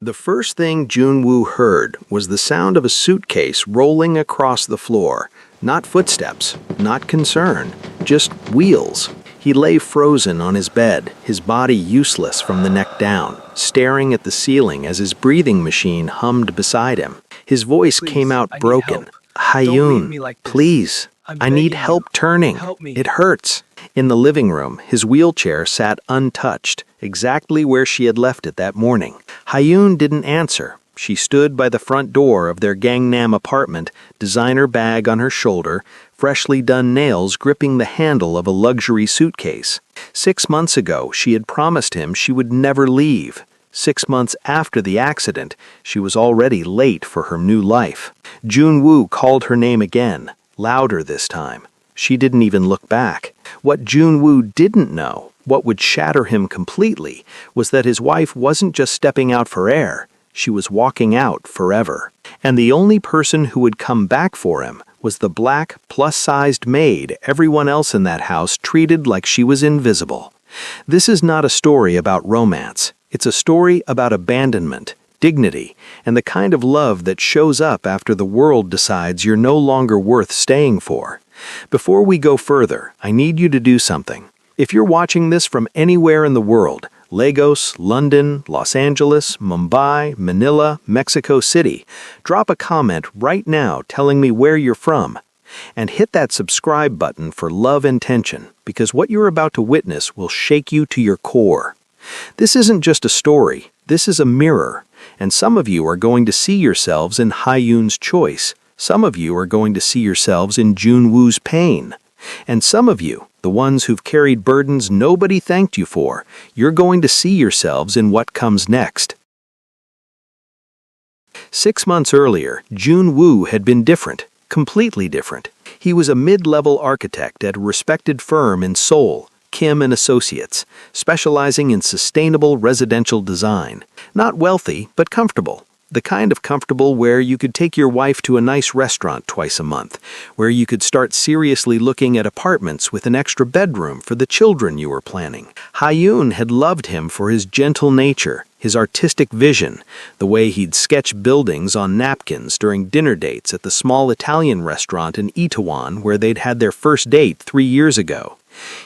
The first thing Junwoo heard was the sound of a suitcase rolling across the floor. Not footsteps, not concern, just wheels. He lay frozen on his bed, his body useless from the neck down, staring at the ceiling as his breathing machine hummed beside him. His voice came out broken. "Hyun, please, I need help turning. It hurts." In the living room, his wheelchair sat untouched, exactly where she had left it that morning. Hyun didn't answer. She stood by the front door of their Gangnam apartment, designer bag on her shoulder, freshly done nails gripping the handle of a luxury suitcase. 6 months ago, she had promised him she would never leave. 6 months after the accident, she was already late for her new life. Junwoo called her name again, louder this time. She didn't even look back. What Junwoo didn't know, what would shatter him completely, was that his wife wasn't just stepping out for air. She was walking out forever. And the only person who would come back for him was the black, plus-sized maid everyone else in that house treated like she was invisible. This is not a story about romance. It's a story about abandonment, dignity, and the kind of love that shows up after the world decides you're no longer worth staying for. Before we go further, I need you to do something. If you're watching this from anywhere in the world, Lagos, London, Los Angeles, Mumbai, Manila, Mexico City, drop a comment right now telling me where you're from. And hit that subscribe button for love and tension, because what you're about to witness will shake you to your core. This isn't just a story, this is a mirror, and some of you are going to see yourselves in Hyun's choice. Some of you are going to see yourselves in Junwoo's pain. And some of you, the ones who've carried burdens nobody thanked you for, you're going to see yourselves in what comes next. 6 months earlier, Junwoo had been different, completely different. He was a mid-level architect at a respected firm in Seoul, Kim and Associates, specializing in sustainable residential design. Not wealthy, but comfortable. The kind of comfortable where you could take your wife to a nice restaurant twice a month, where you could start seriously looking at apartments with an extra bedroom for the children you were planning. Hyun had loved him for his gentle nature, his artistic vision, the way he'd sketch buildings on napkins during dinner dates at the small Italian restaurant in Itaewon where they'd had their first date 3 years ago.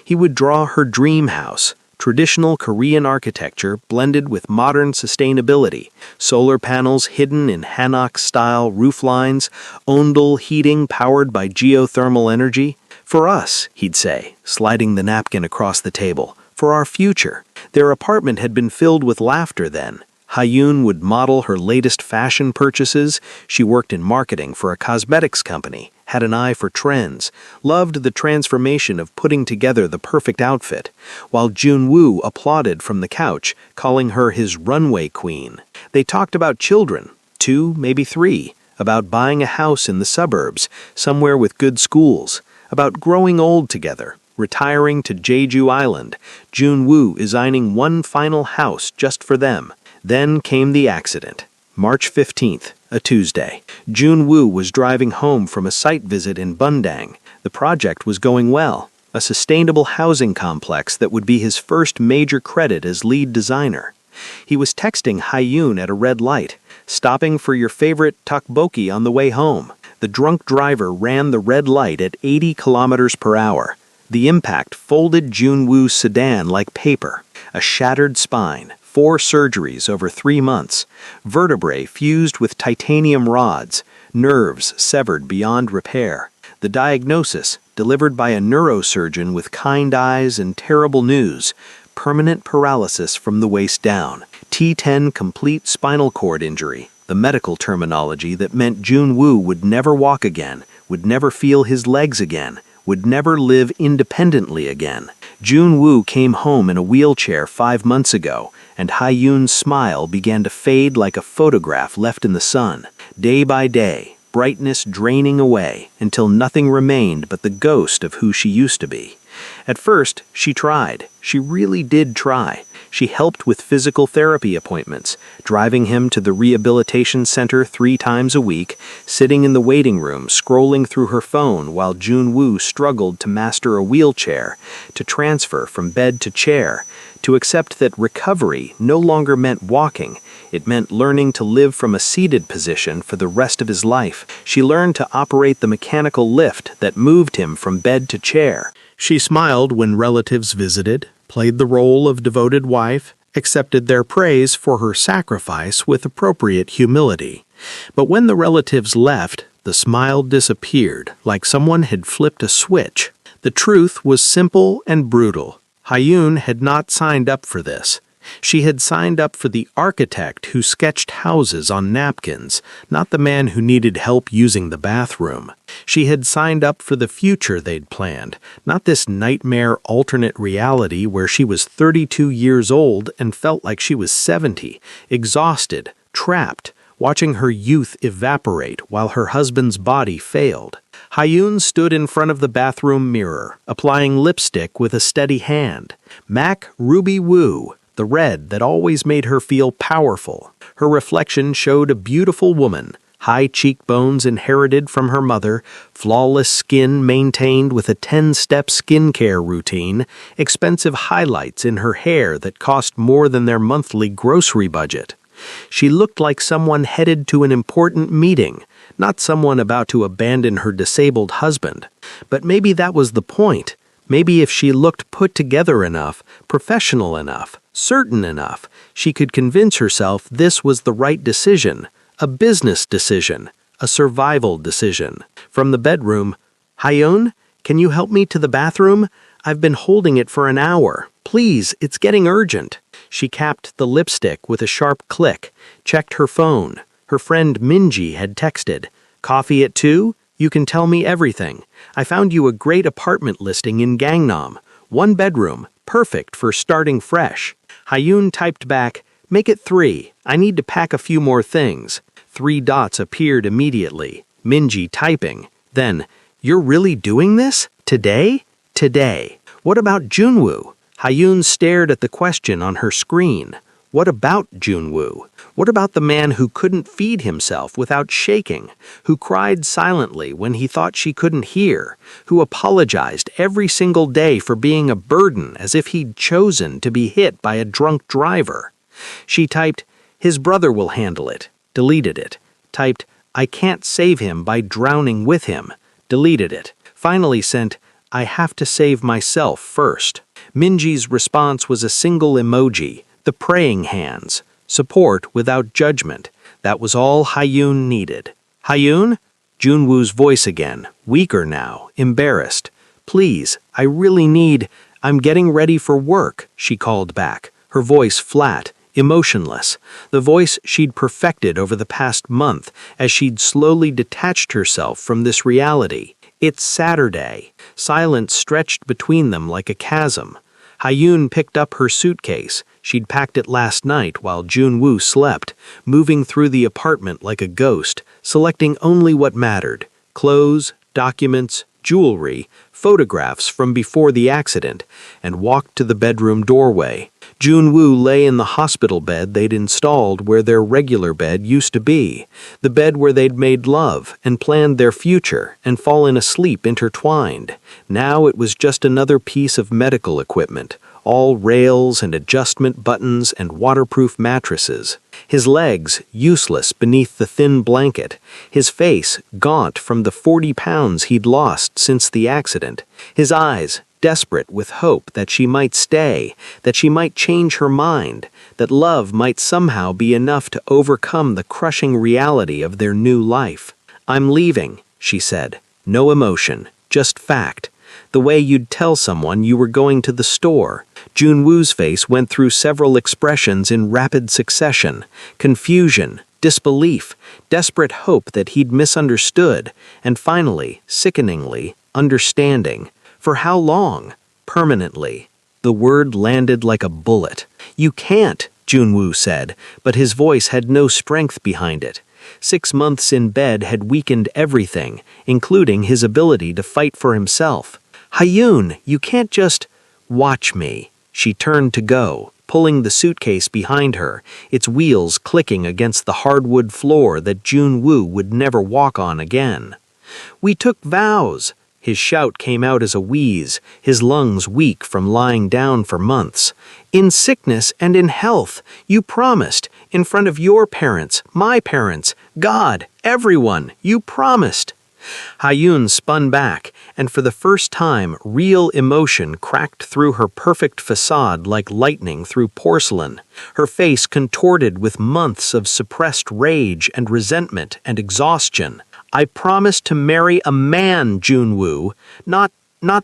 He would draw her dream house, traditional Korean architecture blended with modern sustainability, solar panels hidden in Hanok-style rooflines, ondel heating powered by geothermal energy. For us, he'd say, sliding the napkin across the table, for our future. Their apartment had been filled with laughter then. Hyun would model her latest fashion purchases. She worked in marketing for a cosmetics company, had an eye for trends, loved the transformation of putting together the perfect outfit, while Junwoo applauded from the couch, calling her his runway queen. They talked about children, 2, maybe 3, about buying a house in the suburbs, somewhere with good schools, about growing old together, retiring to Jeju Island, Junwoo designing one final house just for them. Then came the accident. March 15th, a Tuesday. Junwoo was driving home from a site visit in Bundang. The project was going well, a sustainable housing complex that would be his first major credit as lead designer. He was texting Hyun at a red light, stopping for your favorite tteokbokki on the way home. The drunk driver ran the red light at 80 kilometers per hour. The impact folded Junwoo's sedan like paper. A shattered spine, 4 surgeries over 3 months, vertebrae fused with titanium rods, nerves severed beyond repair. The diagnosis, delivered by a neurosurgeon with kind eyes and terrible news, permanent paralysis from the waist down. T10 complete spinal cord injury, the medical terminology that meant Junwoo would never walk again, would never feel his legs again, would never live independently again. Junwoo came home in a wheelchair 5 months ago, and Hyun's smile began to fade like a photograph left in the sun. Day by day, brightness draining away until nothing remained but the ghost of who she used to be. At first, she tried. She really did try. She helped with physical therapy appointments, driving him to the rehabilitation center 3 times a week, sitting in the waiting room scrolling through her phone while Junwoo struggled to master a wheelchair, to transfer from bed to chair, to accept that recovery no longer meant walking. It meant learning to live from a seated position for the rest of his life. She learned to operate the mechanical lift that moved him from bed to chair. She smiled when relatives visited, played the role of devoted wife, accepted their praise for her sacrifice with appropriate humility. But when the relatives left, the smile disappeared, like someone had flipped a switch. The truth was simple and brutal. Hyun had not signed up for this. She had signed up for the architect who sketched houses on napkins, not the man who needed help using the bathroom. She had signed up for the future they'd planned, not this nightmare alternate reality where she was 32 years old and felt like she was 70, exhausted, trapped, watching her youth evaporate while her husband's body failed. Hyun stood in front of the bathroom mirror, applying lipstick with a steady hand. MAC Ruby Woo, the red that always made her feel powerful. Her reflection showed a beautiful woman, high cheekbones inherited from her mother, flawless skin maintained with a 10-step skincare routine, expensive highlights in her hair that cost more than their monthly grocery budget. She looked like someone headed to an important meeting, not someone about to abandon her disabled husband. But maybe that was the point. Maybe if she looked put together enough, professional enough, certain enough, she could convince herself this was the right decision, a business decision, a survival decision. From the bedroom, "Hyun, can you help me to the bathroom? I've been holding it for an hour. Please, it's getting urgent." She capped the lipstick with a sharp click, checked her phone. Her friend Minji had texted, "Coffee at 2? You can tell me everything. I found you a great apartment listing in Gangnam. 1 bedroom, perfect for starting fresh." Hyun typed back, "Make it 3. I need to pack a few more things." 3 dots appeared immediately. Minji typing. Then, "You're really doing this? Today? Today. What about Junwoo?" Hyun stared at the question on her screen. What about Junwoo? What about the man who couldn't feed himself without shaking, who cried silently when he thought she couldn't hear, who apologized every single day for being a burden as if he'd chosen to be hit by a drunk driver? She typed, "His brother will handle it," deleted it. Typed, "I can't save him by drowning with him," deleted it. Finally sent, "I have to save myself first." Minji's response was a single emoji, the praying hands, support without judgment. That was all Hyun needed. "Hyun?" Junwoo's voice again, weaker now, embarrassed. "Please, I really need, I'm getting ready for work," she called back, her voice flat, emotionless, the voice she'd perfected over the past month as she'd slowly detached herself from this reality. "It's Saturday." Silence stretched between them like a chasm. Hyun picked up her suitcase. She'd packed it last night while Junwoo slept, moving through the apartment like a ghost, selecting only what mattered: clothes, documents, jewelry, photographs from before the accident, and walked to the bedroom doorway. Junwoo lay in the hospital bed they'd installed where their regular bed used to be, the bed where they'd made love and planned their future and fallen asleep intertwined. Now it was just another piece of medical equipment, all rails and adjustment buttons and waterproof mattresses. His legs useless beneath the thin blanket, his face gaunt from the 40 pounds he'd lost since the accident, his eyes desperate with hope that she might stay, that she might change her mind, that love might somehow be enough to overcome the crushing reality of their new life. "I'm leaving," she said. No emotion, just fact. The way you'd tell someone you were going to the store. Junwoo's face went through several expressions in rapid succession: confusion, disbelief, desperate hope that he'd misunderstood, and finally, sickeningly, understanding. For how long? Permanently. The word landed like a bullet. "You can't," Junwoo said, but his voice had no strength behind it. 6 months in bed had weakened everything, including his ability to fight for himself. "Hyun, you can't just watch me." She turned to go, pulling the suitcase behind her, its wheels clicking against the hardwood floor that Junwoo would never walk on again. "We took vows." His shout came out as a wheeze, his lungs weak from lying down for months. In sickness and in health, you promised, in front of your parents, my parents, God, everyone, you promised. Hayun spun back, and for the first time, real emotion cracked through her perfect facade like lightning through porcelain. Her face contorted with months of suppressed rage and resentment and exhaustion. I promised to marry a man, Junwoo, not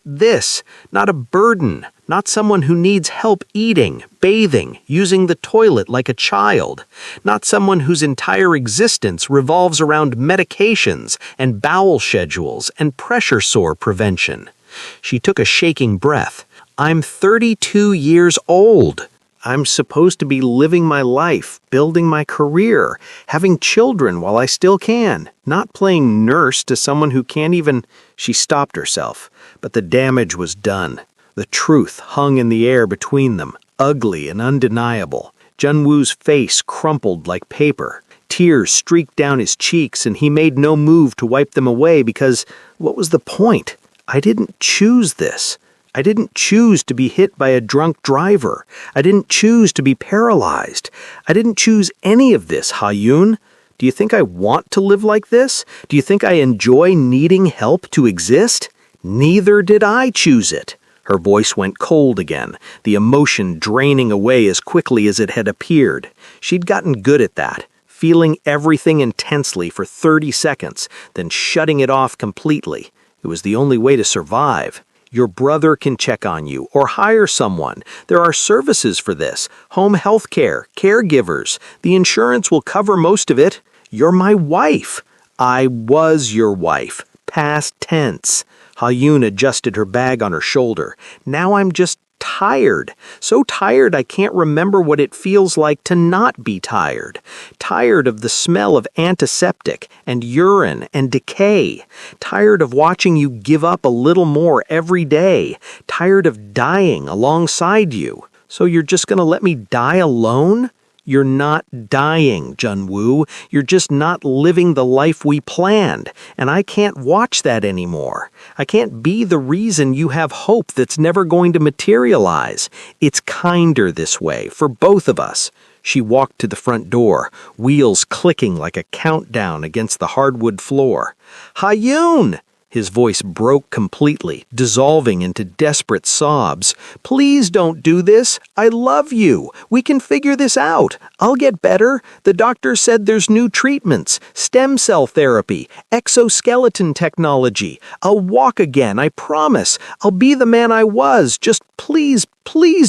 this, not a burden, not someone who needs help eating, bathing, using the toilet like a child, not someone whose entire existence revolves around medications and bowel schedules and pressure sore prevention. She took a shaking breath. I'm 32 years old. I'm supposed to be living my life, building my career, having children while I still can, not playing nurse to someone who can't even... She stopped herself, but the damage was done. The truth hung in the air between them, ugly and undeniable. Junwoo's face crumpled like paper. Tears streaked down his cheeks, and he made no move to wipe them away because, what was the point? I didn't choose this. I didn't choose to be hit by a drunk driver. I didn't choose to be paralyzed. I didn't choose any of this, Hayun. Do you think I want to live like this? Do you think I enjoy needing help to exist? Neither did I choose it. Her voice went cold again, the emotion draining away as quickly as it had appeared. She'd gotten good at that, feeling everything intensely for 30 seconds, then shutting it off completely. It was the only way to survive. Your brother can check on you or hire someone. There are services for this. Home health care, caregivers. The insurance will cover most of it. You're my wife. I was your wife. Past tense. Hayun adjusted her bag on her shoulder. Now I'm just tired. So tired I can't remember what it feels like to not be tired. Tired of the smell of antiseptic and urine and decay. Tired of watching you give up a little more every day. Tired of dying alongside you. So you're just gonna let me die alone? You're not dying, Junwoo. You're just not living the life we planned, and I can't watch that anymore. I can't be the reason you have hope that's never going to materialize. It's kinder this way, for both of us. She walked to the front door, wheels clicking like a countdown against the hardwood floor. Hayun! His voice broke completely, dissolving into desperate sobs. Please don't do this. I love you. We can figure this out. I'll get better. The doctor said there's new treatments, stem cell therapy, exoskeleton technology. I'll walk again, I promise. I'll be the man I was. Just please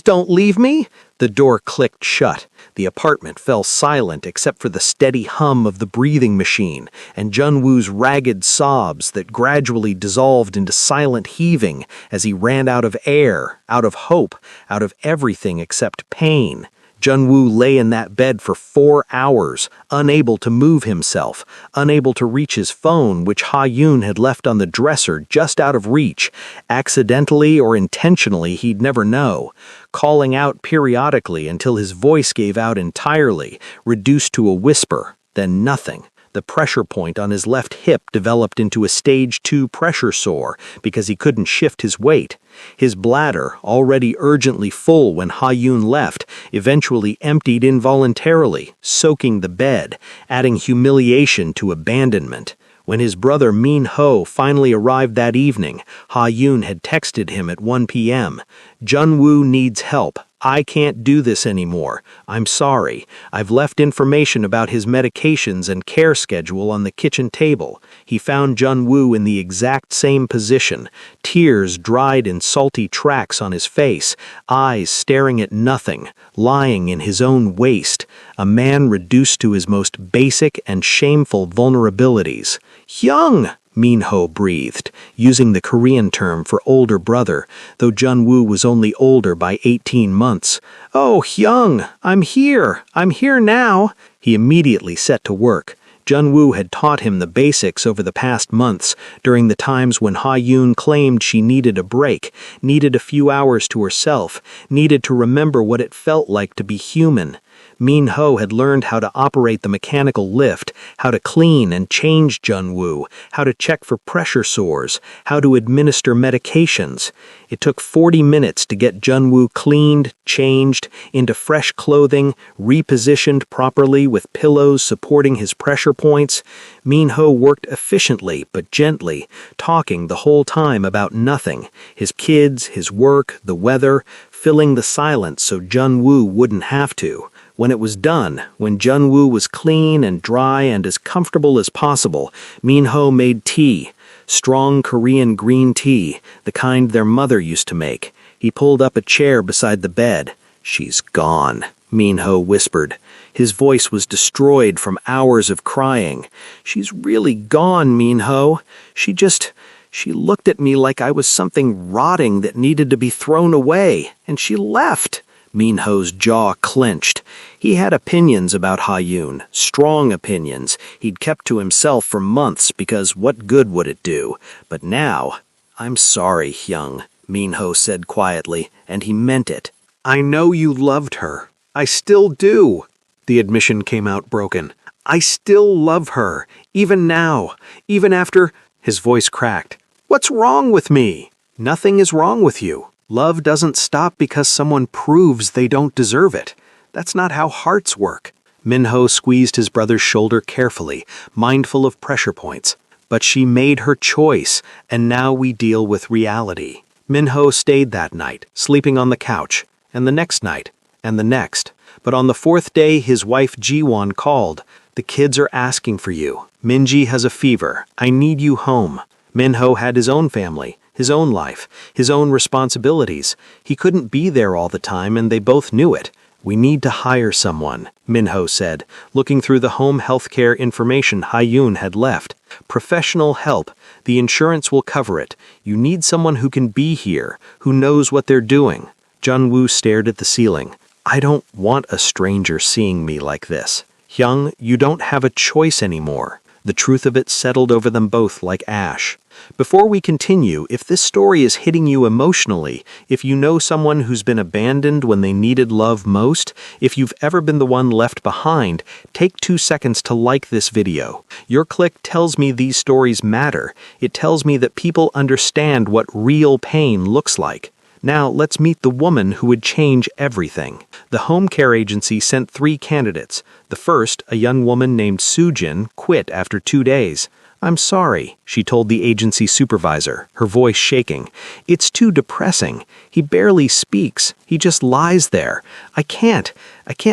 don't leave me. The door clicked shut. The apartment fell silent except for the steady hum of the breathing machine and Junwoo's ragged sobs that gradually dissolved into silent heaving as he ran out of air, out of hope, out of everything except pain. Junwoo lay in that bed for 4 hours, unable to move himself, unable to reach his phone, which Ha-yoon had left on the dresser just out of reach. Accidentally or intentionally, he'd never know. Calling out periodically until his voice gave out entirely, reduced to a whisper, then nothing. The pressure point on his left hip developed into a stage 2 pressure sore because he couldn't shift his weight. His bladder, already urgently full when Ha-yoon left, eventually emptied involuntarily, soaking the bed, adding humiliation to abandonment. When his brother Min-ho finally arrived that evening, Ha-yoon had texted him at 1 p.m. Junwoo needs help. I can't do this anymore. I'm sorry. I've left information about his medications and care schedule on the kitchen table. He found Junwoo in the exact same position, tears dried in salty tracks on his face, eyes staring at nothing, lying in his own waste, a man reduced to his most basic and shameful vulnerabilities. Hyung! Min-ho breathed, using the Korean term for older brother, though Junwoo was only older by 18 months. Oh, Hyung, I'm here now. He immediately set to work. Junwoo had taught him the basics over the past months, during the times when Ha-yoon claimed she needed a break, needed a few hours to herself, needed to remember what it felt like to be human. Min-ho had learned how to operate the mechanical lift, how to clean and change Jun-woo, how to check for pressure sores, how to administer medications. It took 40 minutes to get Jun-woo cleaned, changed, into fresh clothing, repositioned properly with pillows supporting his pressure points. Min-ho worked efficiently but gently, talking the whole time about nothing, his kids, his work, the weather, filling the silence so Jun-woo wouldn't have to. When it was done, when Jun-woo was clean and dry and as comfortable as possible, Min-ho made tea. Strong Korean green tea, the kind their mother used to make. He pulled up a chair beside the bed. "She's gone," Min-ho whispered. His voice was destroyed from hours of crying. "She's really gone, Min-ho. She looked at me like I was something rotting that needed to be thrown away, and she left." Min-ho's jaw clenched. He had opinions about Ha-yoon, strong opinions he'd kept to himself for months because what good would it do? But now, "I'm sorry, Hyung," Min-ho said quietly, and he meant it. "I know you loved her. I still do." The admission came out broken. "I still love her, even now, even after—" His voice cracked. "What's wrong with me?" "Nothing is wrong with you. Love doesn't stop because someone proves they don't deserve it. That's not how hearts work." Min-ho squeezed his brother's shoulder carefully, mindful of pressure points. "But she made her choice, and now we deal with reality." Min-ho stayed that night, sleeping on the couch, and the next night, and the next. But on the fourth day, his wife Ji-won called. "The kids are asking for you. Minji has a fever. I need you home." Min-ho had his own family, his own life, his own responsibilities. He couldn't be there all the time, and they both knew it. "We need to hire someone," Min-ho said, looking through the home healthcare information Ha-yoon had left. "Professional help. The insurance will cover it. You need someone who can be here, who knows what they're doing." Jun-woo stared at the ceiling. "I don't want a stranger seeing me like this. Hyung, you don't have a choice anymore." The truth of it settled over them both like ash. Before we continue, if this story is hitting you emotionally, if you know someone who's been abandoned when they needed love most, if you've ever been the one left behind, take 2 seconds to like this video. Your click tells me these stories matter. It tells me that people understand what real pain looks like. Now, let's meet the woman who would change everything. The home care agency sent 3 candidates. The first, a young woman named Soo-jin, quit after 2 days. "I'm sorry," she told the agency supervisor, her voice shaking. "It's too depressing. He barely speaks. He just lies there. I can't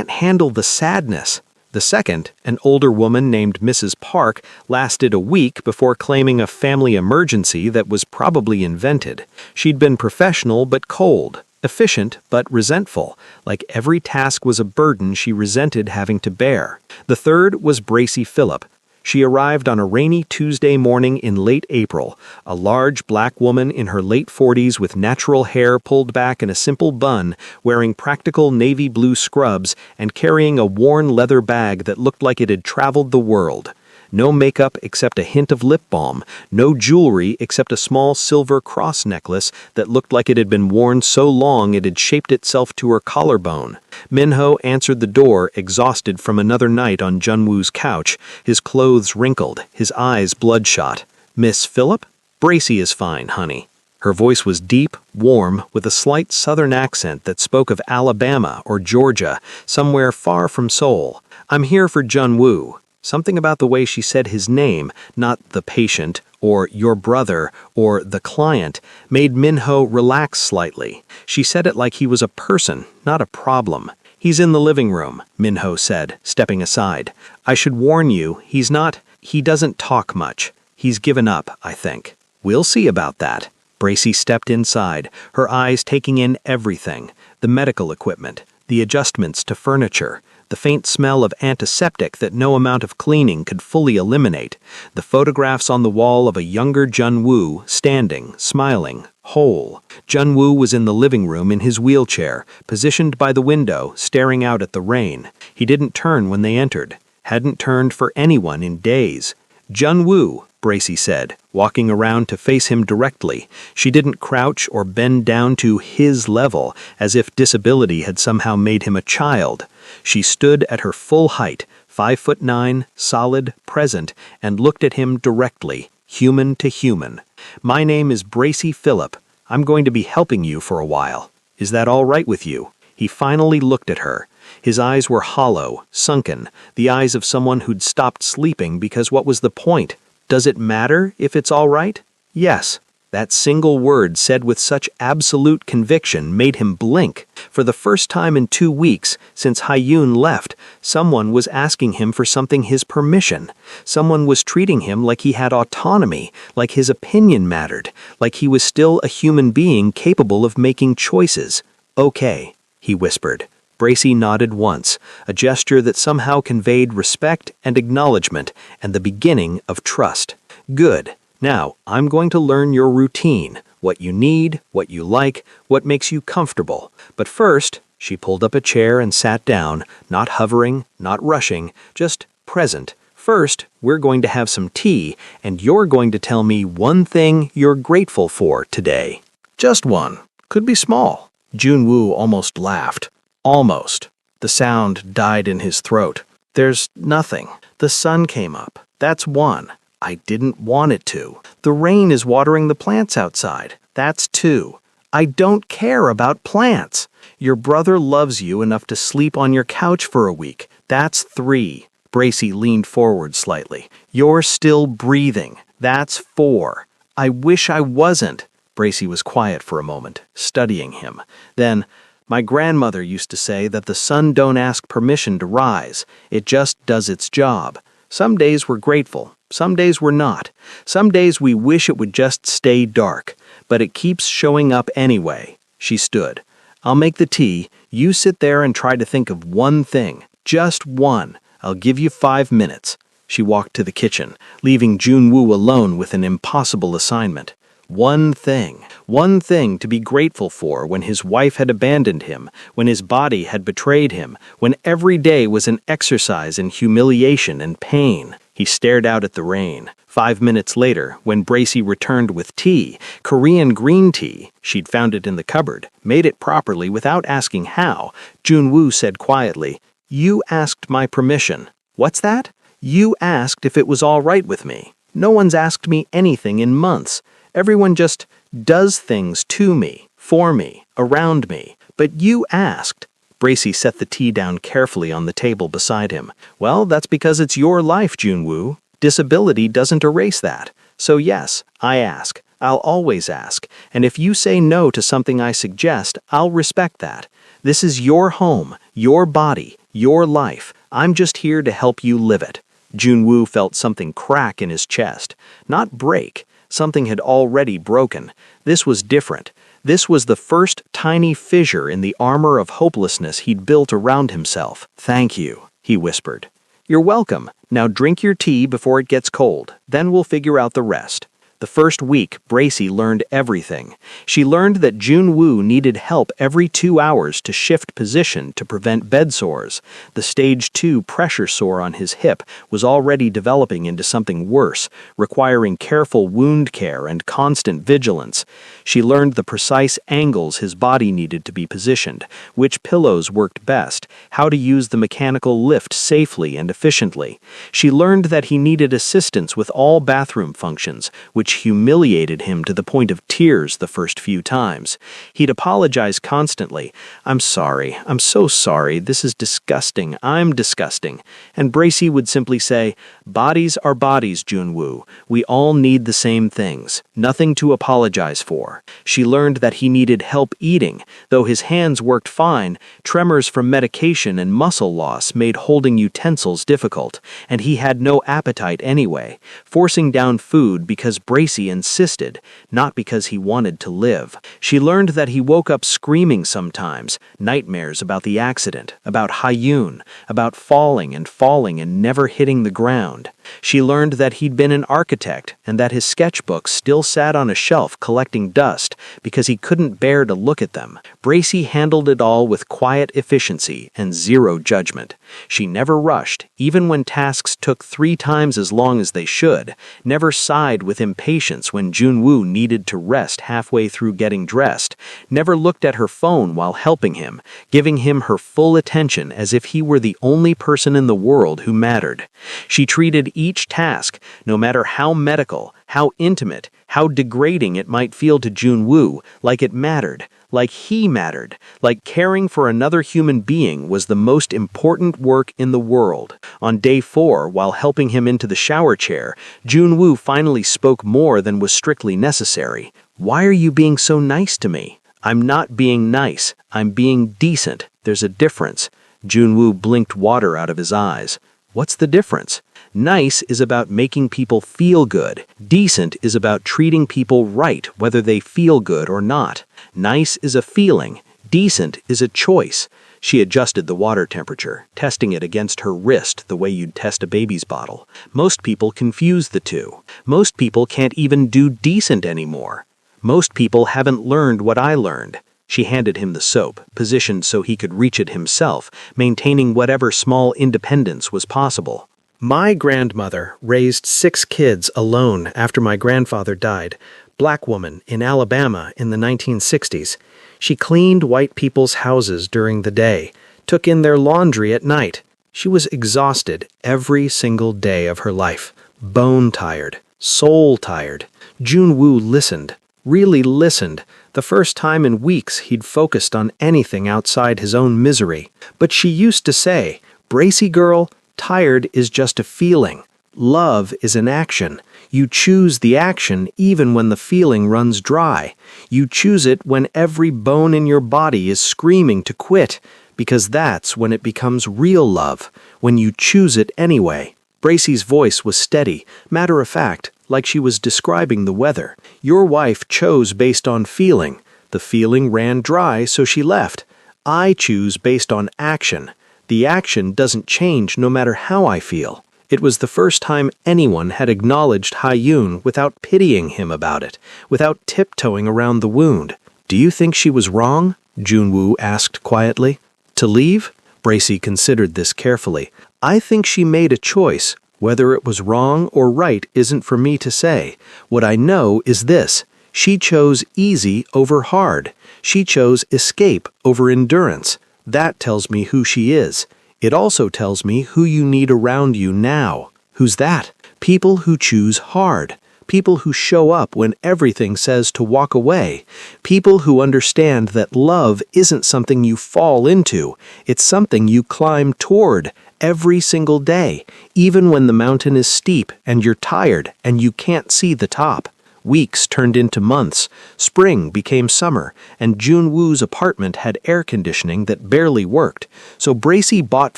handle the sadness." The second, an older woman named Mrs. Park, lasted a week before claiming a family emergency that was probably invented. She'd been professional but cold, efficient but resentful, like every task was a burden she resented having to bear. The third was Bracy Phillip. She arrived on a rainy Tuesday morning in late April, a large black woman in her late 40s with natural hair pulled back in a simple bun, wearing practical navy blue scrubs and carrying a worn leather bag that looked like it had traveled the world. No makeup except a hint of lip balm, no jewelry except a small silver cross necklace that looked like it had been worn so long it had shaped itself to her collarbone. Min-ho answered the door, exhausted from another night on Jun-woo's couch, his clothes wrinkled, his eyes bloodshot. "Miss Phillip? Bracy is fine, honey." Her voice was deep, warm, with a slight southern accent that spoke of Alabama or Georgia, somewhere far from Seoul. "I'm here for Jun-woo." Something about the way she said his name, not the patient, or your brother, or the client, made Min-ho relax slightly. She said it like he was a person, not a problem. "He's in the living room," Min-ho said, stepping aside. "I should warn you, he doesn't talk much. He's given up, I think." "We'll see about that." Bracy stepped inside, her eyes taking in everything, the medical equipment, the adjustments to furniture, the faint smell of antiseptic that no amount of cleaning could fully eliminate, the photographs on the wall of a younger Jun-woo, standing, smiling, whole. Jun-woo was in the living room in his wheelchair, positioned by the window, staring out at the rain. He didn't turn when they entered, hadn't turned for anyone in days. "Jun-woo," Bracy said, walking around to face him directly. She didn't crouch or bend down to his level, as if disability had somehow made him a child. She stood at her full height, 5'9", solid, present, and looked at him directly, human to human. "My name is Bracy Phillip. I'm going to be helping you for a while. Is that all right with you?" He finally looked at her. His eyes were hollow, sunken, the eyes of someone who'd stopped sleeping because what was the point? Does it matter if it's all right? Yes. That single word said with such absolute conviction made him blink. For the first time in 2 weeks, since Hyun left, someone was asking him for something his permission. Someone was treating him like he had autonomy, like his opinion mattered, like he was still a human being capable of making choices. "Okay," he whispered. Bracy nodded once, a gesture that somehow conveyed respect and acknowledgement and the beginning of trust. "Good. Now, I'm going to learn your routine, what you need, what you like, what makes you comfortable. But first," she pulled up a chair and sat down, not hovering, not rushing, just present. "First, we're going to have some tea, and you're going to tell me one thing you're grateful for today." Just one. Could be small. Junwoo almost laughed. Almost. The sound died in his throat. "There's nothing. The sun came up. That's one. I didn't want it to. The rain is watering the plants outside. That's 2. I don't care about plants. Your brother loves you enough to sleep on your couch for a week. That's 3. Bracy leaned forward slightly. "You're still breathing. That's 4. I wish I wasn't." Bracy was quiet for a moment, studying him. Then, "My grandmother used to say that the sun don't ask permission to rise. It just does its job. Some days we're grateful. Some days we're not. Some days we wish it would just stay dark. But it keeps showing up anyway." She stood. "I'll make the tea. You sit there and try to think of one thing. Just one. I'll give you 5 minutes." She walked to the kitchen, leaving Junwoo alone with an impossible assignment. One thing to be grateful for when his wife had abandoned him, when his body had betrayed him, when every day was an exercise in humiliation and pain. He stared out at the rain. 5 minutes later, when Bracy returned with tea, Korean green tea, she'd found it in the cupboard, made it properly without asking how, Junwoo said quietly, "You asked my permission." "What's that?" "You asked if it was all right with me. No one's asked me anything in months. Everyone just does things to me, for me, around me. But you asked." Bracy set the tea down carefully on the table beside him. "Well, that's because it's your life, Junwoo. Disability doesn't erase that. So yes, I ask. I'll always ask. And if you say no to something I suggest, I'll respect that. This is your home, your body, your life. I'm just here to help you live it." Junwoo felt something crack in his chest. Not break. Something had already broken. This was different. This was the first tiny fissure in the armor of hopelessness he'd built around himself. "Thank you," he whispered. "You're welcome. Now drink your tea before it gets cold. Then we'll figure out the rest." The first week, Bracy learned everything. She learned that Junwoo needed help every 2 hours to shift position to prevent bed sores. The stage 2 pressure sore on his hip was already developing into something worse, requiring careful wound care and constant vigilance. She learned the precise angles his body needed to be positioned, which pillows worked best, how to use the mechanical lift safely and efficiently. She learned that he needed assistance with all bathroom functions, which humiliated him to the point of tears the first few times. He'd apologize constantly. "I'm sorry. I'm so sorry. This is disgusting. I'm disgusting." And Bracy would simply say, "Bodies are bodies, Junwoo. We all need the same things. Nothing to apologize for." She learned that he needed help eating. Though his hands worked fine, tremors from medication and muscle loss made holding utensils difficult, and he had no appetite anyway, forcing down food because Bracy insisted, not because he wanted to live. She learned that he woke up screaming sometimes, nightmares about the accident, about Hyun, about falling and never hitting the ground. She learned that he'd been an architect and that his sketchbooks still sat on a shelf collecting dust because he couldn't bear to look at them. Bracy handled it all with quiet efficiency and zero judgment. She never rushed, even when tasks took 3 times as long as they should, never sighed with impatience when Junwoo needed to rest halfway through getting dressed, never looked at her phone while helping him, giving him her full attention as if he were the only person in the world who mattered. She treated each task, no matter how medical, how intimate, how degrading it might feel to Junwoo, like it mattered, like he mattered, like caring for another human being was the most important work in the world. On day 4, while helping him into the shower chair, Junwoo finally spoke more than was strictly necessary. "Why are you being so nice to me?" "I'm not being nice. I'm being decent. There's a difference." Junwoo blinked water out of his eyes. "What's the difference?" "Nice is about making people feel good. Decent is about treating people right, whether they feel good or not. Nice is a feeling. Decent is a choice." She adjusted the water temperature, testing it against her wrist the way you'd test a baby's bottle. Most people confuse the two. Most people can't even do decent anymore. Most people haven't learned what I learned. She handed him the soap, positioned so he could reach it himself, maintaining whatever small independence was possible. "My grandmother raised 6 kids alone after my grandfather died. Black woman in Alabama in the 1960s. She cleaned white people's houses during the day, took in their laundry at night. She was exhausted every single day of her life. Bone tired, soul tired." Junwoo listened, really listened. The first time in weeks he'd focused on anything outside his own misery. But she used to say, "Bracy girl, tired is just a feeling. Love is an action. You choose the action even when the feeling runs dry. You choose it when every bone in your body is screaming to quit, because that's when it becomes real love, when you choose it anyway." Bracy's voice was steady, matter-of-fact, like she was describing the weather. "Your wife chose based on feeling. The feeling ran dry, so she left. I choose based on action. The action doesn't change no matter how I feel." It was the first time anyone had acknowledged Ha-yoon without pitying him about it, without tiptoeing around the wound. "Do you think she was wrong?" Junwoo asked quietly. "To leave?" Bracy considered this carefully. "I think she made a choice. Whether it was wrong or right isn't for me to say. What I know is this: she chose easy over hard. She chose escape over endurance. That tells me who she is. It also tells me who you need around you now." "Who's that?" "People who choose hard. People who show up when everything says to walk away. People who understand that love isn't something you fall into. It's something you climb toward every single day, even when the mountain is steep and you're tired and you can't see the top." Weeks turned into months. Spring became summer, and Junwoo's apartment had air conditioning that barely worked, so Bracy bought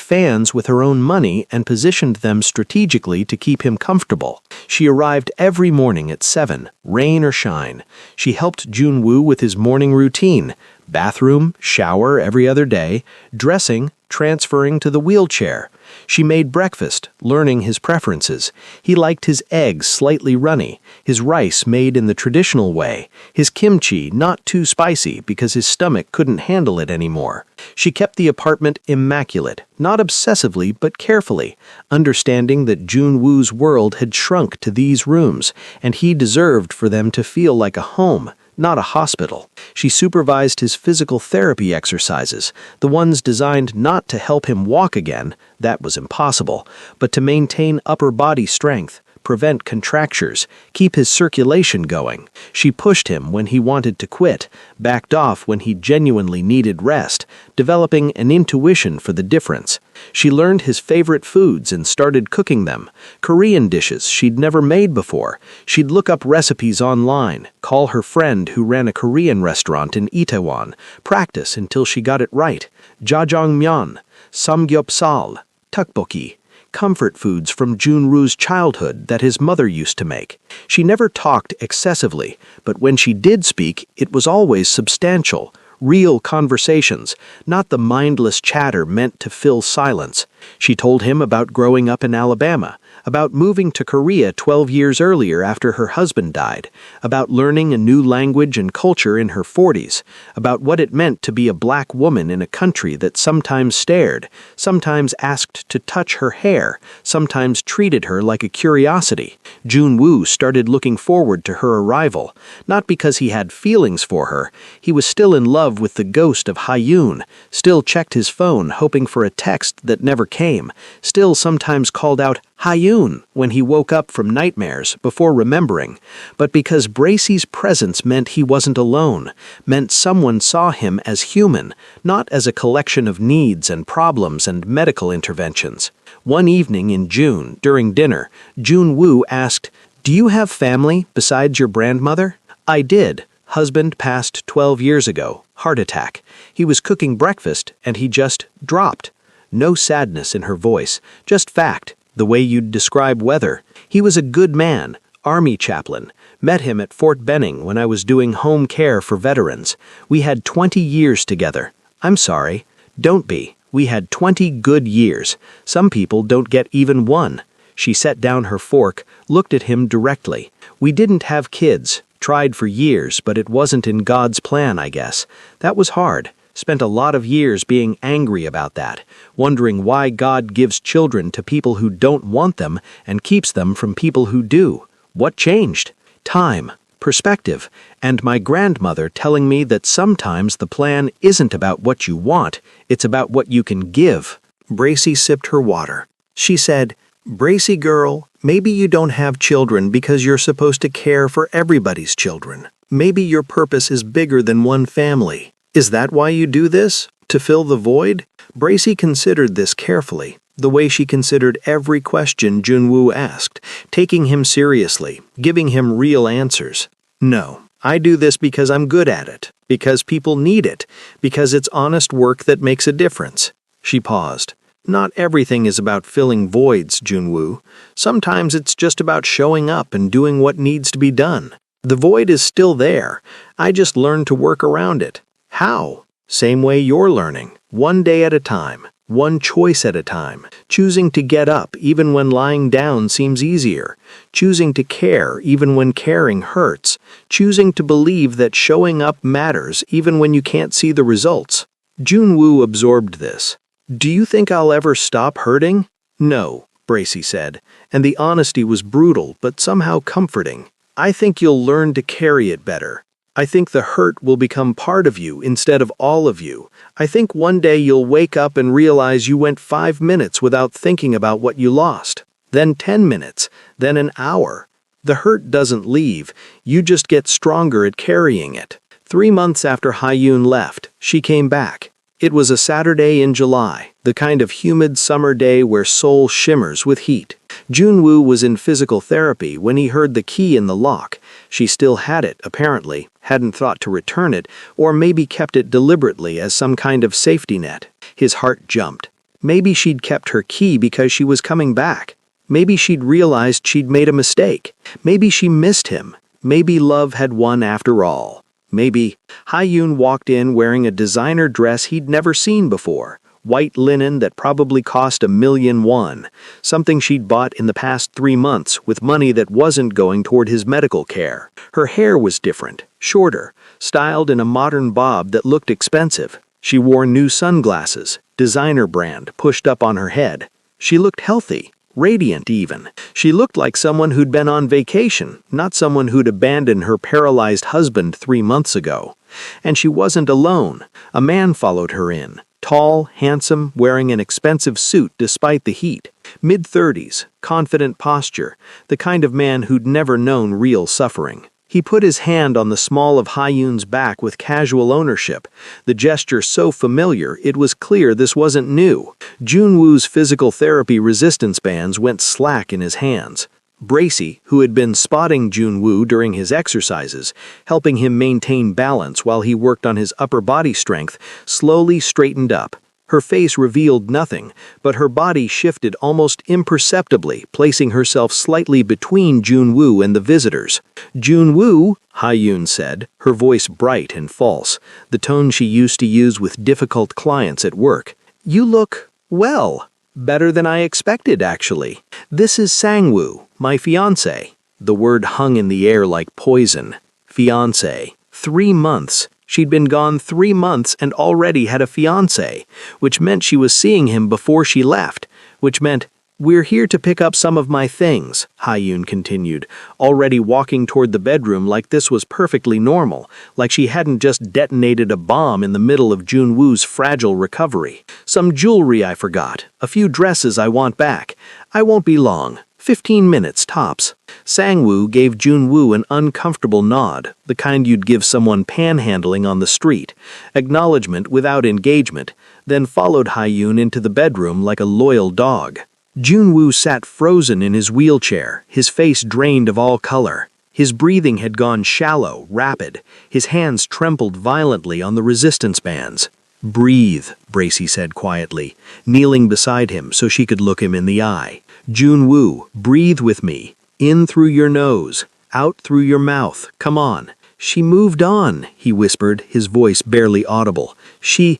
fans with her own money and positioned them strategically to keep him comfortable. She arrived every morning at 7, rain or shine. She helped Junwoo with his morning routine: bathroom, shower every other day, dressing, transferring to the wheelchair. She made breakfast, learning his preferences. He liked his eggs slightly runny, his rice made in the traditional way, his kimchi not too spicy because his stomach couldn't handle it anymore. She kept the apartment immaculate, not obsessively but carefully, understanding that Junwoo's world had shrunk to these rooms, and he deserved for them to feel like a home, not a hospital. She supervised his physical therapy exercises, the ones designed not to help him walk again, that was impossible, but to maintain upper body strength, prevent contractures, keep his circulation going. She pushed him when he wanted to quit, backed off when he genuinely needed rest, developing an intuition for the difference. She learned his favorite foods and started cooking them, Korean dishes she'd never made before. She'd look up recipes online, call her friend who ran a Korean restaurant in Itaewon, practice until she got it right. Jjajangmyeon, samgyeopsal, tteokbokki, comfort foods from Junwoo's childhood that his mother used to make. She never talked excessively, but when she did speak, it was always substantial, real conversations, not the mindless chatter meant to fill silence. She told him about growing up in Alabama, about moving to Korea 12 years earlier after her husband died, about learning a new language and culture in her 40s, about what it meant to be a black woman in a country that sometimes stared, sometimes asked to touch her hair, sometimes treated her like a curiosity. Jun-woo started looking forward to her arrival, not because he had feelings for her. He was still in love with the ghost of Ha-yoon, still checked his phone hoping for a text that never came, still sometimes called out Ha-yoon when he woke up from nightmares before remembering, but because Bracey's presence meant he wasn't alone, meant someone saw him as human, not as a collection of needs and problems and medical interventions. One evening in June, during dinner, Jun-woo asked, "Do you have family besides your grandmother?" "I did. Husband passed 12 years ago. Heart attack. He was cooking breakfast and he just dropped." No sadness in her voice, just fact, the way you'd describe weather. "He was a good man, Army chaplain. Met him at Fort Benning when I was doing home care for veterans. We had 20 years together. I'm sorry. Don't be. We had 20 good years. Some people don't get even one." She set down her fork, looked at him directly. "We didn't have kids. Tried for years, but it wasn't in God's plan, I guess. That was hard. Spent a lot of years being angry about that, wondering why God gives children to people who don't want them and keeps them from people who do. What changed? Time, perspective, and my grandmother telling me that sometimes the plan isn't about what you want, it's about what you can give." Bracey sipped her water. She said, "Bracey girl, maybe you don't have children because you're supposed to care for everybody's children. Maybe your purpose is bigger than one family. Is that why you do this? To fill the void?" Bracey considered this carefully, the way she considered every question Jun-woo asked, taking him seriously, giving him real answers. "No, I do this because I'm good at it, because people need it, because it's honest work that makes a difference." She paused. "Not everything is about filling voids, Jun-woo. Sometimes it's just about showing up and doing what needs to be done. The void is still there. I just learned to work around it. How? Same way you're learning, one day at a time, one choice at a time, choosing to get up even when lying down seems easier, choosing to care even when caring hurts, choosing to believe that showing up matters even when you can't see the results." Jun-woo absorbed this. "Do you think I'll ever stop hurting?" "No," Bracey said, and the honesty was brutal but somehow comforting. "I think you'll learn to carry it better. I think the hurt will become part of you instead of all of you. I think one day you'll wake up and realize you went 5 minutes without thinking about what you lost, then 10 minutes, then an hour. The hurt doesn't leave, you just get stronger at carrying it." 3 months after Ha-yoon left, she came back. It was a Saturday in July, the kind of humid summer day where Seoul shimmers with heat. Jun-woo was in physical therapy when he heard the key in the lock. She still had it, apparently, hadn't thought to return it, or maybe kept it deliberately as some kind of safety net. His heart jumped. Maybe she'd kept her key because she was coming back. Maybe she'd realized she'd made a mistake. Maybe she missed him. Maybe love had won after all. Maybe. Ha-yoon walked in wearing a designer dress he'd never seen before. White linen that probably cost 1,000,000 won, something she'd bought in the past 3 months with money that wasn't going toward his medical care. Her hair was different, shorter, styled in a modern bob that looked expensive. She wore new sunglasses, designer brand, pushed up on her head. She looked healthy, radiant even. She looked like someone who'd been on vacation, not someone who'd abandoned her paralyzed husband 3 months ago. And she wasn't alone. A man followed her in. Tall, handsome, wearing an expensive suit despite the heat. Mid-30s, confident posture, the kind of man who'd never known real suffering. He put his hand on the small of Ha-yoon's back with casual ownership, the gesture so familiar it was clear this wasn't new. Jun-woo's physical therapy resistance bands went slack in his hands. Bracey, who had been spotting Jun-woo during his exercises, helping him maintain balance while he worked on his upper body strength, slowly straightened up. Her face revealed nothing, but her body shifted almost imperceptibly, placing herself slightly between Jun-woo and the visitors. "Jun-woo," Ha-yoon said, her voice bright and false, the tone she used to use with difficult clients at work. "You look well." Better than I expected, actually. This is Sangwoo, my fiancé. The word hung in the air like poison. Fiancé. 3 months. She'd been gone 3 months and already had a fiancé, which meant she was seeing him before she left, which meant, "We're here to pick up some of my things," Ha-yoon continued, already walking toward the bedroom like this was perfectly normal, like she hadn't just detonated a bomb in the middle of Jun-woo's fragile recovery. "Some jewelry I forgot, a few dresses I want back. I won't be long. 15 minutes tops." Sang-woo gave Jun-woo an uncomfortable nod, the kind you'd give someone panhandling on the street, acknowledgement without engagement, then followed Ha-yoon into the bedroom like a loyal dog. Jun-woo sat frozen in his wheelchair, his face drained of all color. His breathing had gone shallow, rapid. His hands trembled violently on the resistance bands. "Breathe," Bracy said quietly, kneeling beside him so she could look him in the eye. "Jun-woo, breathe with me. In through your nose, out through your mouth. Come on." "She moved on," he whispered, his voice barely audible. She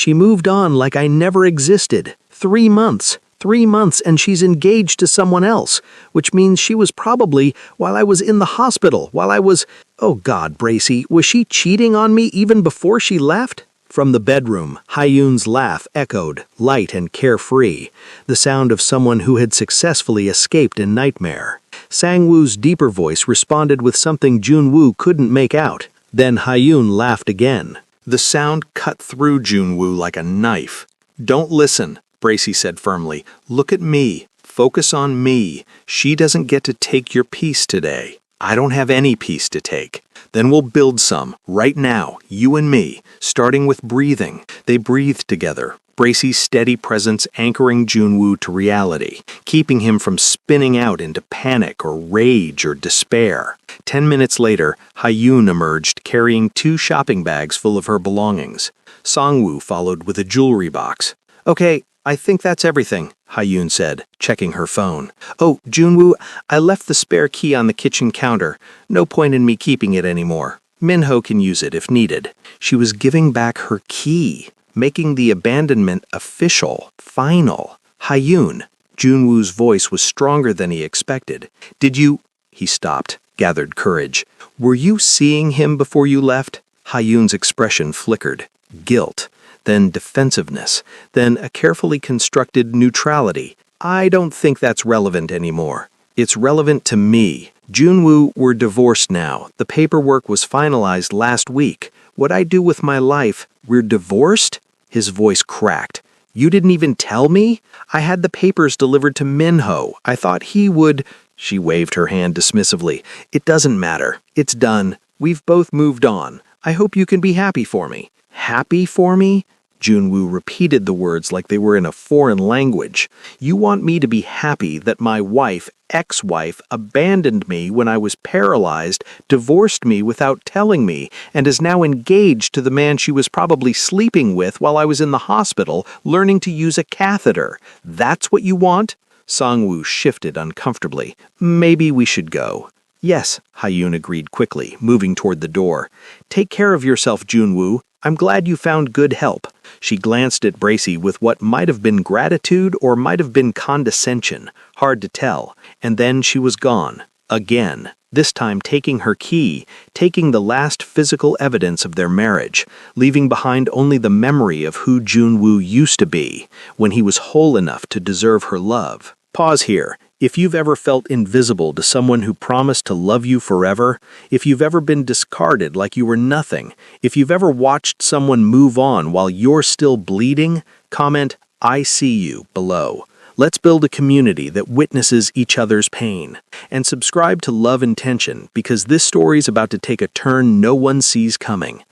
moved on like I never existed. 3 months. 3 months and she's engaged to someone else, which means she was probably, while I was in the hospital, while I was... Oh God, Bracy, was she cheating on me even before she left? From the bedroom, Ha-yoon's laugh echoed, light and carefree, the sound of someone who had successfully escaped a nightmare. Sang-woo's deeper voice responded with something Jun-woo couldn't make out. Then Ha-yoon laughed again. The sound cut through Jun-woo like a knife. "Don't listen," Bracy said firmly. "Look at me. Focus on me. She doesn't get to take your peace today. I don't have any peace to take. Then we'll build some, right now, you and me, starting with breathing." They breathed together, Bracy's steady presence anchoring Jun-woo to reality, keeping him from spinning out into panic or rage or despair. 10 minutes later, Ha-yoon emerged carrying 2 shopping bags full of her belongings. Sang-woo followed with a jewelry box. "Okay, I think that's everything," Ha-yoon said, checking her phone. "Oh, Jun-woo, I left the spare key on the kitchen counter. No point in me keeping it anymore. Minho can use it if needed." She was giving back her key, making the abandonment official, final. "Ha-yoon," Jun-woo's voice was stronger than he expected. "Did you—" He stopped, gathered courage. "Were you seeing him before you left?" Ha-yoon's expression flickered. Guilt. Then defensiveness, then a carefully constructed neutrality. "I don't think that's relevant anymore. It's relevant to me. Jun-woo, we're divorced now. The paperwork was finalized last week. What I do with my life, we're divorced?" His voice cracked. "You didn't even tell me? I had the papers delivered to Minho. I thought he would—" She waved her hand dismissively. "It doesn't matter. It's done. We've both moved on. I hope you can be happy for me." "Happy for me?" Jun-woo repeated the words like they were in a foreign language. "You want me to be happy that my wife, ex-wife, abandoned me when I was paralyzed, divorced me without telling me, and is now engaged to the man she was probably sleeping with while I was in the hospital learning to use a catheter. That's what you want?" Sang-woo shifted uncomfortably. "Maybe we should go." "Yes," Ha-yoon agreed quickly, moving toward the door. "Take care of yourself, Jun-woo. I'm glad you found good help." She glanced at Bracy with what might have been gratitude or might have been condescension, hard to tell, and then she was gone. Again, this time taking her key, taking the last physical evidence of their marriage, leaving behind only the memory of who Jun-woo used to be, when he was whole enough to deserve her love. Pause here. If you've ever felt invisible to someone who promised to love you forever, if you've ever been discarded like you were nothing, if you've ever watched someone move on while you're still bleeding, comment, "I see you," below. Let's build a community that witnesses each other's pain. And subscribe to Love and Tension, because this story's about to take a turn no one sees coming.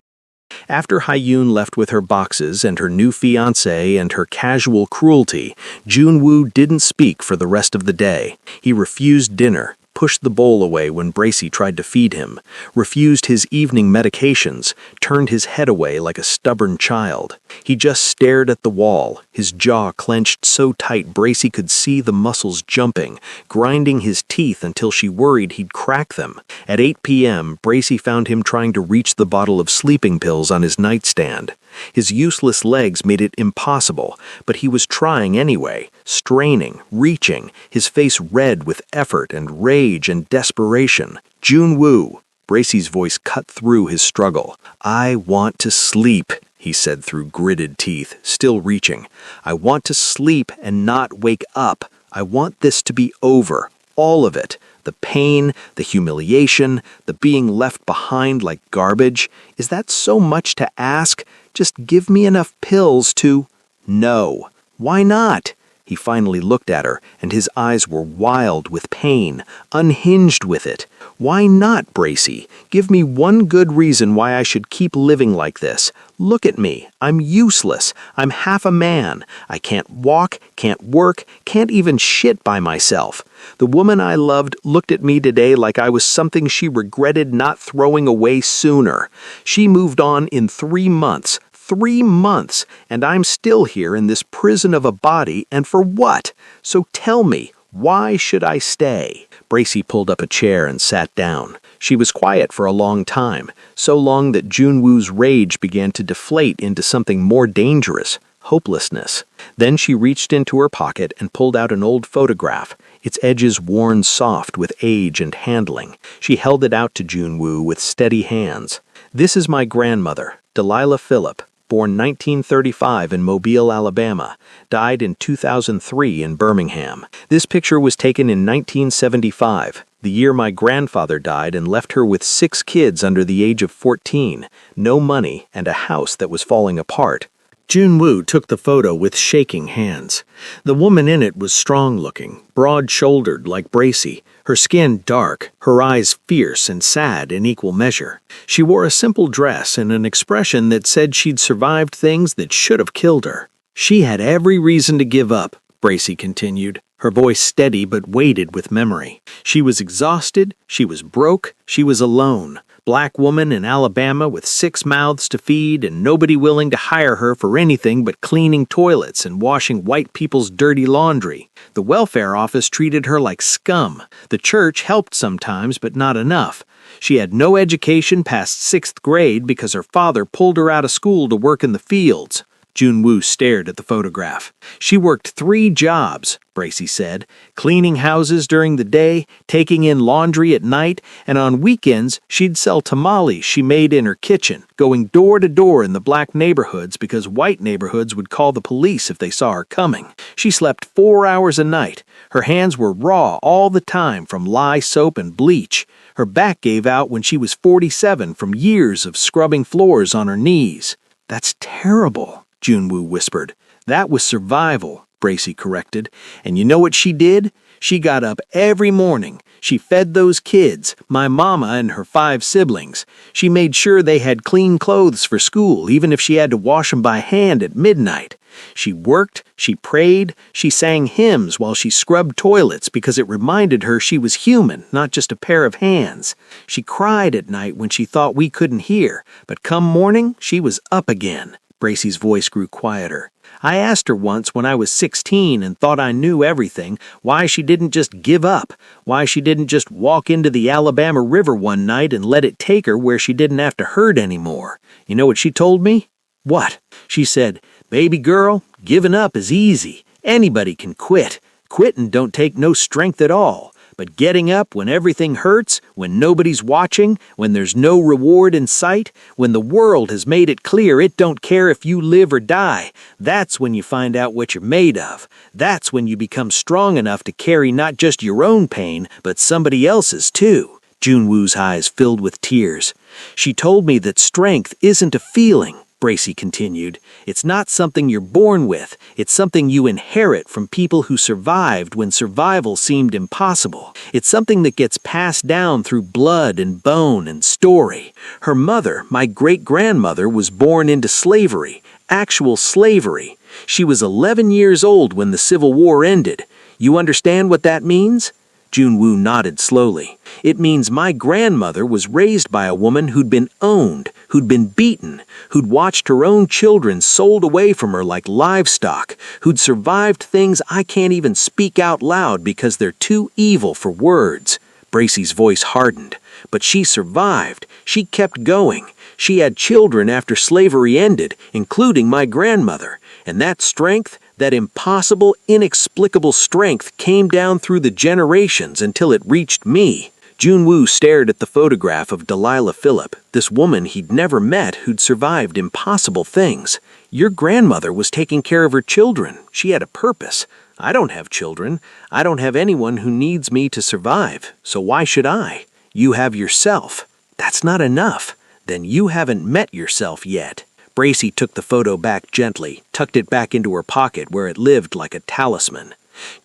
After Ha-yoon left with her boxes and her new fiancé and her casual cruelty, Jun-woo didn't speak for the rest of the day. He refused dinner, pushed the bowl away when Bracy tried to feed him, refused his evening medications, turned his head away like a stubborn child. He just stared at the wall, his jaw clenched so tight Bracy could see the muscles jumping, grinding his teeth until she worried he'd crack them. At 8 p.m., Bracy found him trying to reach the bottle of sleeping pills on his nightstand. His useless legs made it impossible, but he was trying anyway, straining, reaching, his face red with effort and rage and desperation. June Woo. Bracy's voice cut through his struggle. "I want to sleep," he said through gritted teeth, still reaching. "I want to sleep and not wake up. I want this to be over. All of it. The pain, the humiliation, the being left behind like garbage. Is that so much to ask? Just give me enough pills to—" "No." "Why not?" He finally looked at her, and his eyes were wild with pain, unhinged with it. "Why not, Bracy? Give me one good reason why I should keep living like this. Look at me. I'm useless. I'm half a man. I can't walk, can't work, can't even shit by myself. The woman I loved looked at me today like I was something she regretted not throwing away sooner. She moved on in 3 months. 3 months, and I'm still here in this prison of a body, and for what? So tell me, why should I stay?" Bracy pulled up a chair and sat down. She was quiet for a long time, so long that June Woo's rage began to deflate into something more dangerous, hopelessness. Then she reached into her pocket and pulled out an old photograph, its edges worn soft with age and handling. She held it out to June Woo with steady hands. "This is my grandmother, Delilah Phillip, born 1935 in Mobile, Alabama, died in 2003 in Birmingham. This picture was taken in 1975, the year my grandfather died and left her with 6 kids under the age of 14, no money, and a house that was falling apart." June Woo took the photo with shaking hands. The woman in it was strong-looking, broad-shouldered like Bracy, her skin dark, her eyes fierce and sad in equal measure. She wore a simple dress and an expression that said she'd survived things that should have killed her. "She had every reason to give up," Bracy continued, her voice steady but weighted with memory. "She was exhausted, she was broke, she was alone. Black woman in Alabama with 6 mouths to feed and nobody willing to hire her for anything but cleaning toilets and washing white people's dirty laundry. The welfare office treated her like scum. The church helped sometimes, but not enough. She had no education past 6th grade because her father pulled her out of school to work in the fields." June Woo stared at the photograph. "She worked 3 jobs," Bracy said, "cleaning houses during the day, taking in laundry at night, and on weekends she'd sell tamales she made in her kitchen, going door to door in the black neighborhoods because white neighborhoods would call the police if they saw her coming. She slept 4 hours a night. Her hands were raw all the time from lye soap and bleach. Her back gave out when she was 47 from years of scrubbing floors on her knees." "That's terrible," June Woo whispered. "That was survival," Bracy corrected. "And you know what she did? She got up every morning. She fed those kids, my mama and her 5 siblings. She made sure they had clean clothes for school, even if she had to wash them by hand at midnight. She worked, she prayed, she sang hymns while she scrubbed toilets because it reminded her she was human, not just a pair of hands. She cried at night when she thought we couldn't hear, but come morning, she was up again." Bracy's voice grew quieter. "I asked her once when I was 16 and thought I knew everything, why she didn't just give up, why she didn't just walk into the Alabama River one night and let it take her where she didn't have to hurt anymore. You know what she told me?" "What?" "She said, 'Baby girl, giving up is easy. Anybody can quit. Quitting don't take no strength at all. But getting up when everything hurts, when nobody's watching, when there's no reward in sight, when the world has made it clear it don't care if you live or die, that's when you find out what you're made of. That's when you become strong enough to carry not just your own pain, but somebody else's too." June Woo's eyes filled with tears. "She told me that strength isn't a feeling," Bracy continued. "It's not something you're born with. It's something you inherit from people who survived when survival seemed impossible. It's something that gets passed down through blood and bone and story. Her mother, my great-grandmother, was born into slavery, actual slavery. She was 11 years old when the Civil War ended. You understand what that means?" June Woo nodded slowly. "It means my grandmother was raised by a woman who'd been owned, who'd been beaten, who'd watched her own children sold away from her like livestock, who'd survived things I can't even speak out loud because they're too evil for words. Bracey's voice hardened. But she survived. She kept going. She had children after slavery ended, including my grandmother. And that strength, that impossible, inexplicable strength came down through the generations until it reached me. Junwoo stared at the photograph of Delilah Phillip, this woman he'd never met who'd survived impossible things. Your grandmother was taking care of her children. She had a purpose. I don't have children. I don't have anyone who needs me to survive. So why should I? You have yourself. That's not enough. Then you haven't met yourself yet. Bracey took the photo back gently, tucked it back into her pocket where it lived like a talisman.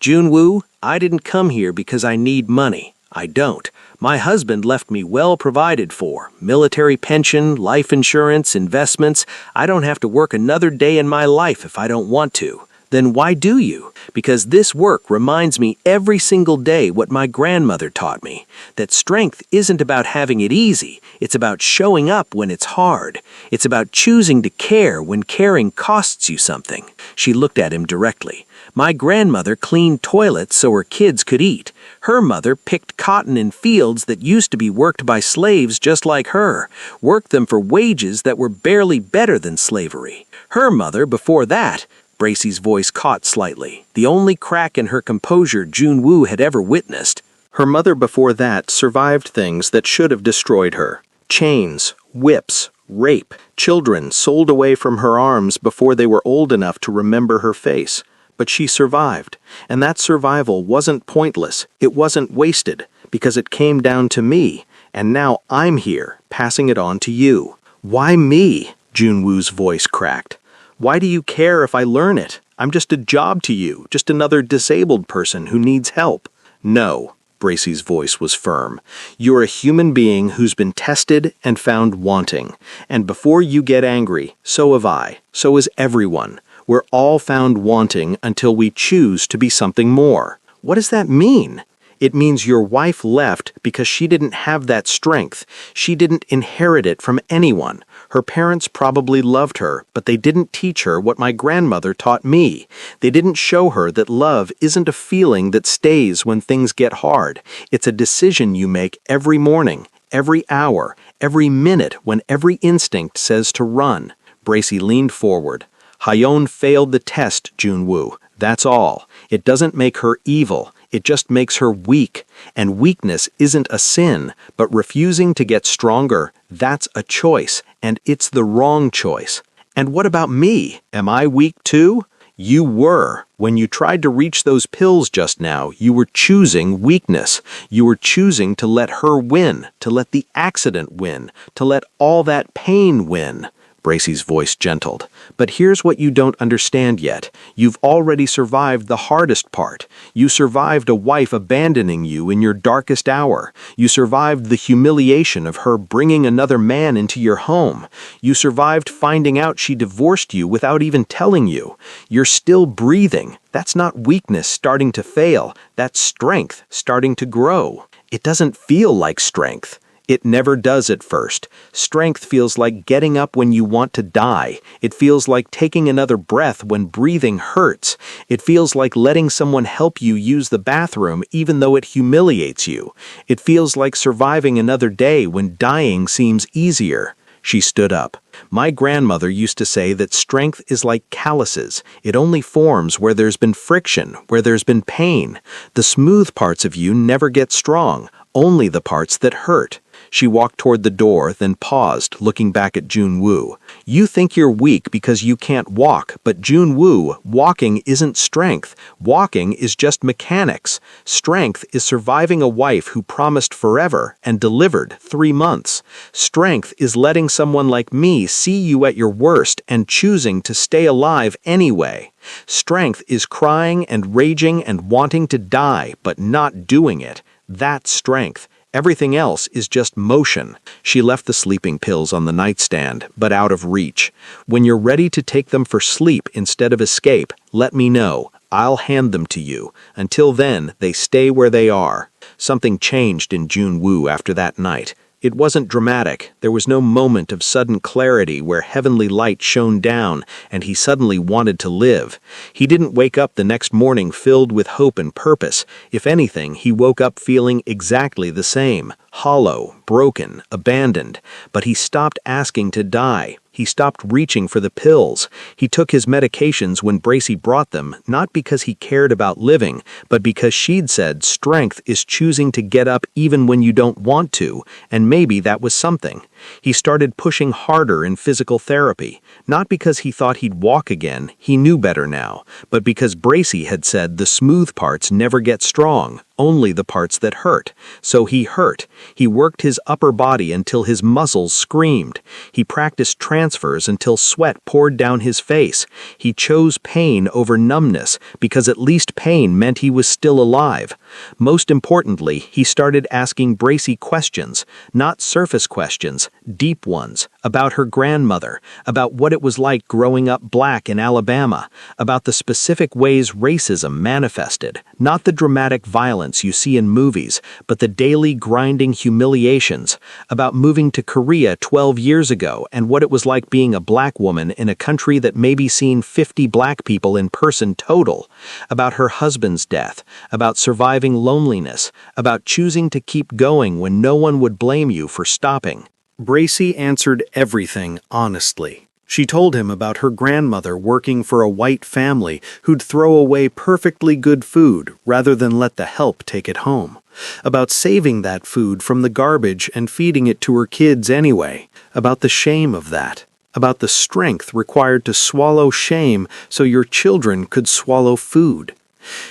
Junwoo, I didn't come here because I need money. I don't. My husband left me well provided for. Military pension, life insurance, investments. I don't have to work another day in my life if I don't want to. Then why do you? Because this work reminds me every single day what my grandmother taught me, that strength isn't about having it easy, it's about showing up when it's hard. It's about choosing to care when caring costs you something. She looked at him directly. My grandmother cleaned toilets so her kids could eat. Her mother picked cotton in fields that used to be worked by slaves just like her, worked them for wages that were barely better than slavery. Her mother, before that, Bracey's voice caught slightly, the only crack in her composure Junwoo had ever witnessed. Her mother before that survived things that should have destroyed her. Chains, whips, rape, children sold away from her arms before they were old enough to remember her face. But she survived, and that survival wasn't pointless, it wasn't wasted, because it came down to me, and now I'm here, passing it on to you. Why me? Junwoo's voice cracked. Why do you care if I learn it? I'm just a job to you, just another disabled person who needs help. No, Bracey's voice was firm. You're a human being who's been tested and found wanting. And before you get angry, so have I. So is everyone. We're all found wanting until we choose to be something more. What does that mean? It means your wife left because she didn't have that strength. She didn't inherit it from anyone. Her parents probably loved her, but they didn't teach her what my grandmother taught me. They didn't show her that love isn't a feeling that stays when things get hard. It's a decision you make every morning, every hour, every minute when every instinct says to run. Bracey leaned forward. Hyeon failed the test, Junwoo. That's all. It doesn't make her evil. It just makes her weak. And weakness isn't a sin, but refusing to get stronger, that's a choice, and it's the wrong choice. And what about me? Am I weak too? You were. When you tried to reach those pills just now, you were choosing weakness. You were choosing to let her win, to let the accident win, to let all that pain win. Bracey's voice gentled. But here's what you don't understand yet. You've already survived the hardest part. You survived a wife abandoning you in your darkest hour. You survived the humiliation of her bringing another man into your home. You survived finding out she divorced you without even telling you. You're still breathing. That's not weakness starting to fail. That's strength starting to grow. It doesn't feel like strength. It never does at first. Strength feels like getting up when you want to die. It feels like taking another breath when breathing hurts. It feels like letting someone help you use the bathroom even though it humiliates you. It feels like surviving another day when dying seems easier. She stood up. My grandmother used to say that strength is like calluses. It only forms where there's been friction, where there's been pain. The smooth parts of you never get strong, only the parts that hurt. She walked toward the door, then paused, looking back at Junwoo. You think you're weak because you can't walk, but Junwoo, walking isn't strength. Walking is just mechanics. Strength is surviving a wife who promised forever and delivered 3 months. Strength is letting someone like me see you at your worst and choosing to stay alive anyway. Strength is crying and raging and wanting to die, but not doing it. That's strength. Everything else is just motion. She left the sleeping pills on the nightstand, but out of reach. When you're ready to take them for sleep instead of escape, let me know. I'll hand them to you. Until then, they stay where they are. Something changed in Junwoo after that night. It wasn't dramatic. There was no moment of sudden clarity where heavenly light shone down and he suddenly wanted to live. He didn't wake up the next morning filled with hope and purpose. If anything, he woke up feeling exactly the same, hollow, broken, abandoned. But he stopped asking to die. He stopped reaching for the pills. He took his medications when Bracy brought them, not because he cared about living, but because she'd said strength is choosing to get up even when you don't want to, and maybe that was something. He started pushing harder in physical therapy, not because he thought he'd walk again, he knew better now, but because Bracy had said the smooth parts never get strong, only the parts that hurt. So he hurt. He worked his upper body until his muscles screamed. He practiced transfers until sweat poured down his face. He chose pain over numbness because at least pain meant he was still alive. Most importantly, he started asking Bracy questions, not surface questions, deep ones, about her grandmother, about what it was like growing up black in Alabama, about the specific ways racism manifested, not the dramatic violence you see in movies, but the daily grinding humiliations, about moving to Korea 12 years ago and what it was like being a black woman in a country that maybe seen 50 black people in person total, about her husband's death, about surviving loneliness, about choosing to keep going when no one would blame you for stopping. Bracy answered everything honestly. She told him about her grandmother working for a white family who'd throw away perfectly good food rather than let the help take it home. About saving that food from the garbage and feeding it to her kids anyway. About the shame of that. About the strength required to swallow shame so your children could swallow food.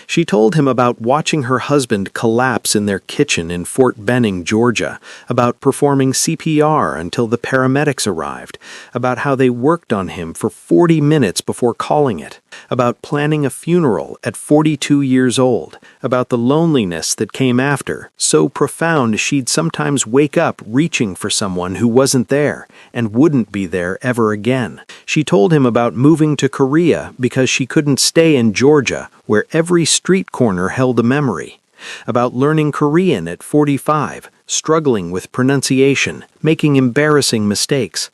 She told him about watching her husband collapse in their kitchen in Fort Benning, Georgia, about performing CPR until the paramedics arrived, about how they worked on him for 40 minutes before calling it, about planning a funeral at 42 years old, about the loneliness that came after, so profound she'd sometimes wake up reaching for someone who wasn't there and wouldn't be there ever again. She told him about moving to Korea because she couldn't stay in Georgia, where every street corner held a memory. About learning Korean at 45, struggling with pronunciation, making embarrassing mistakes.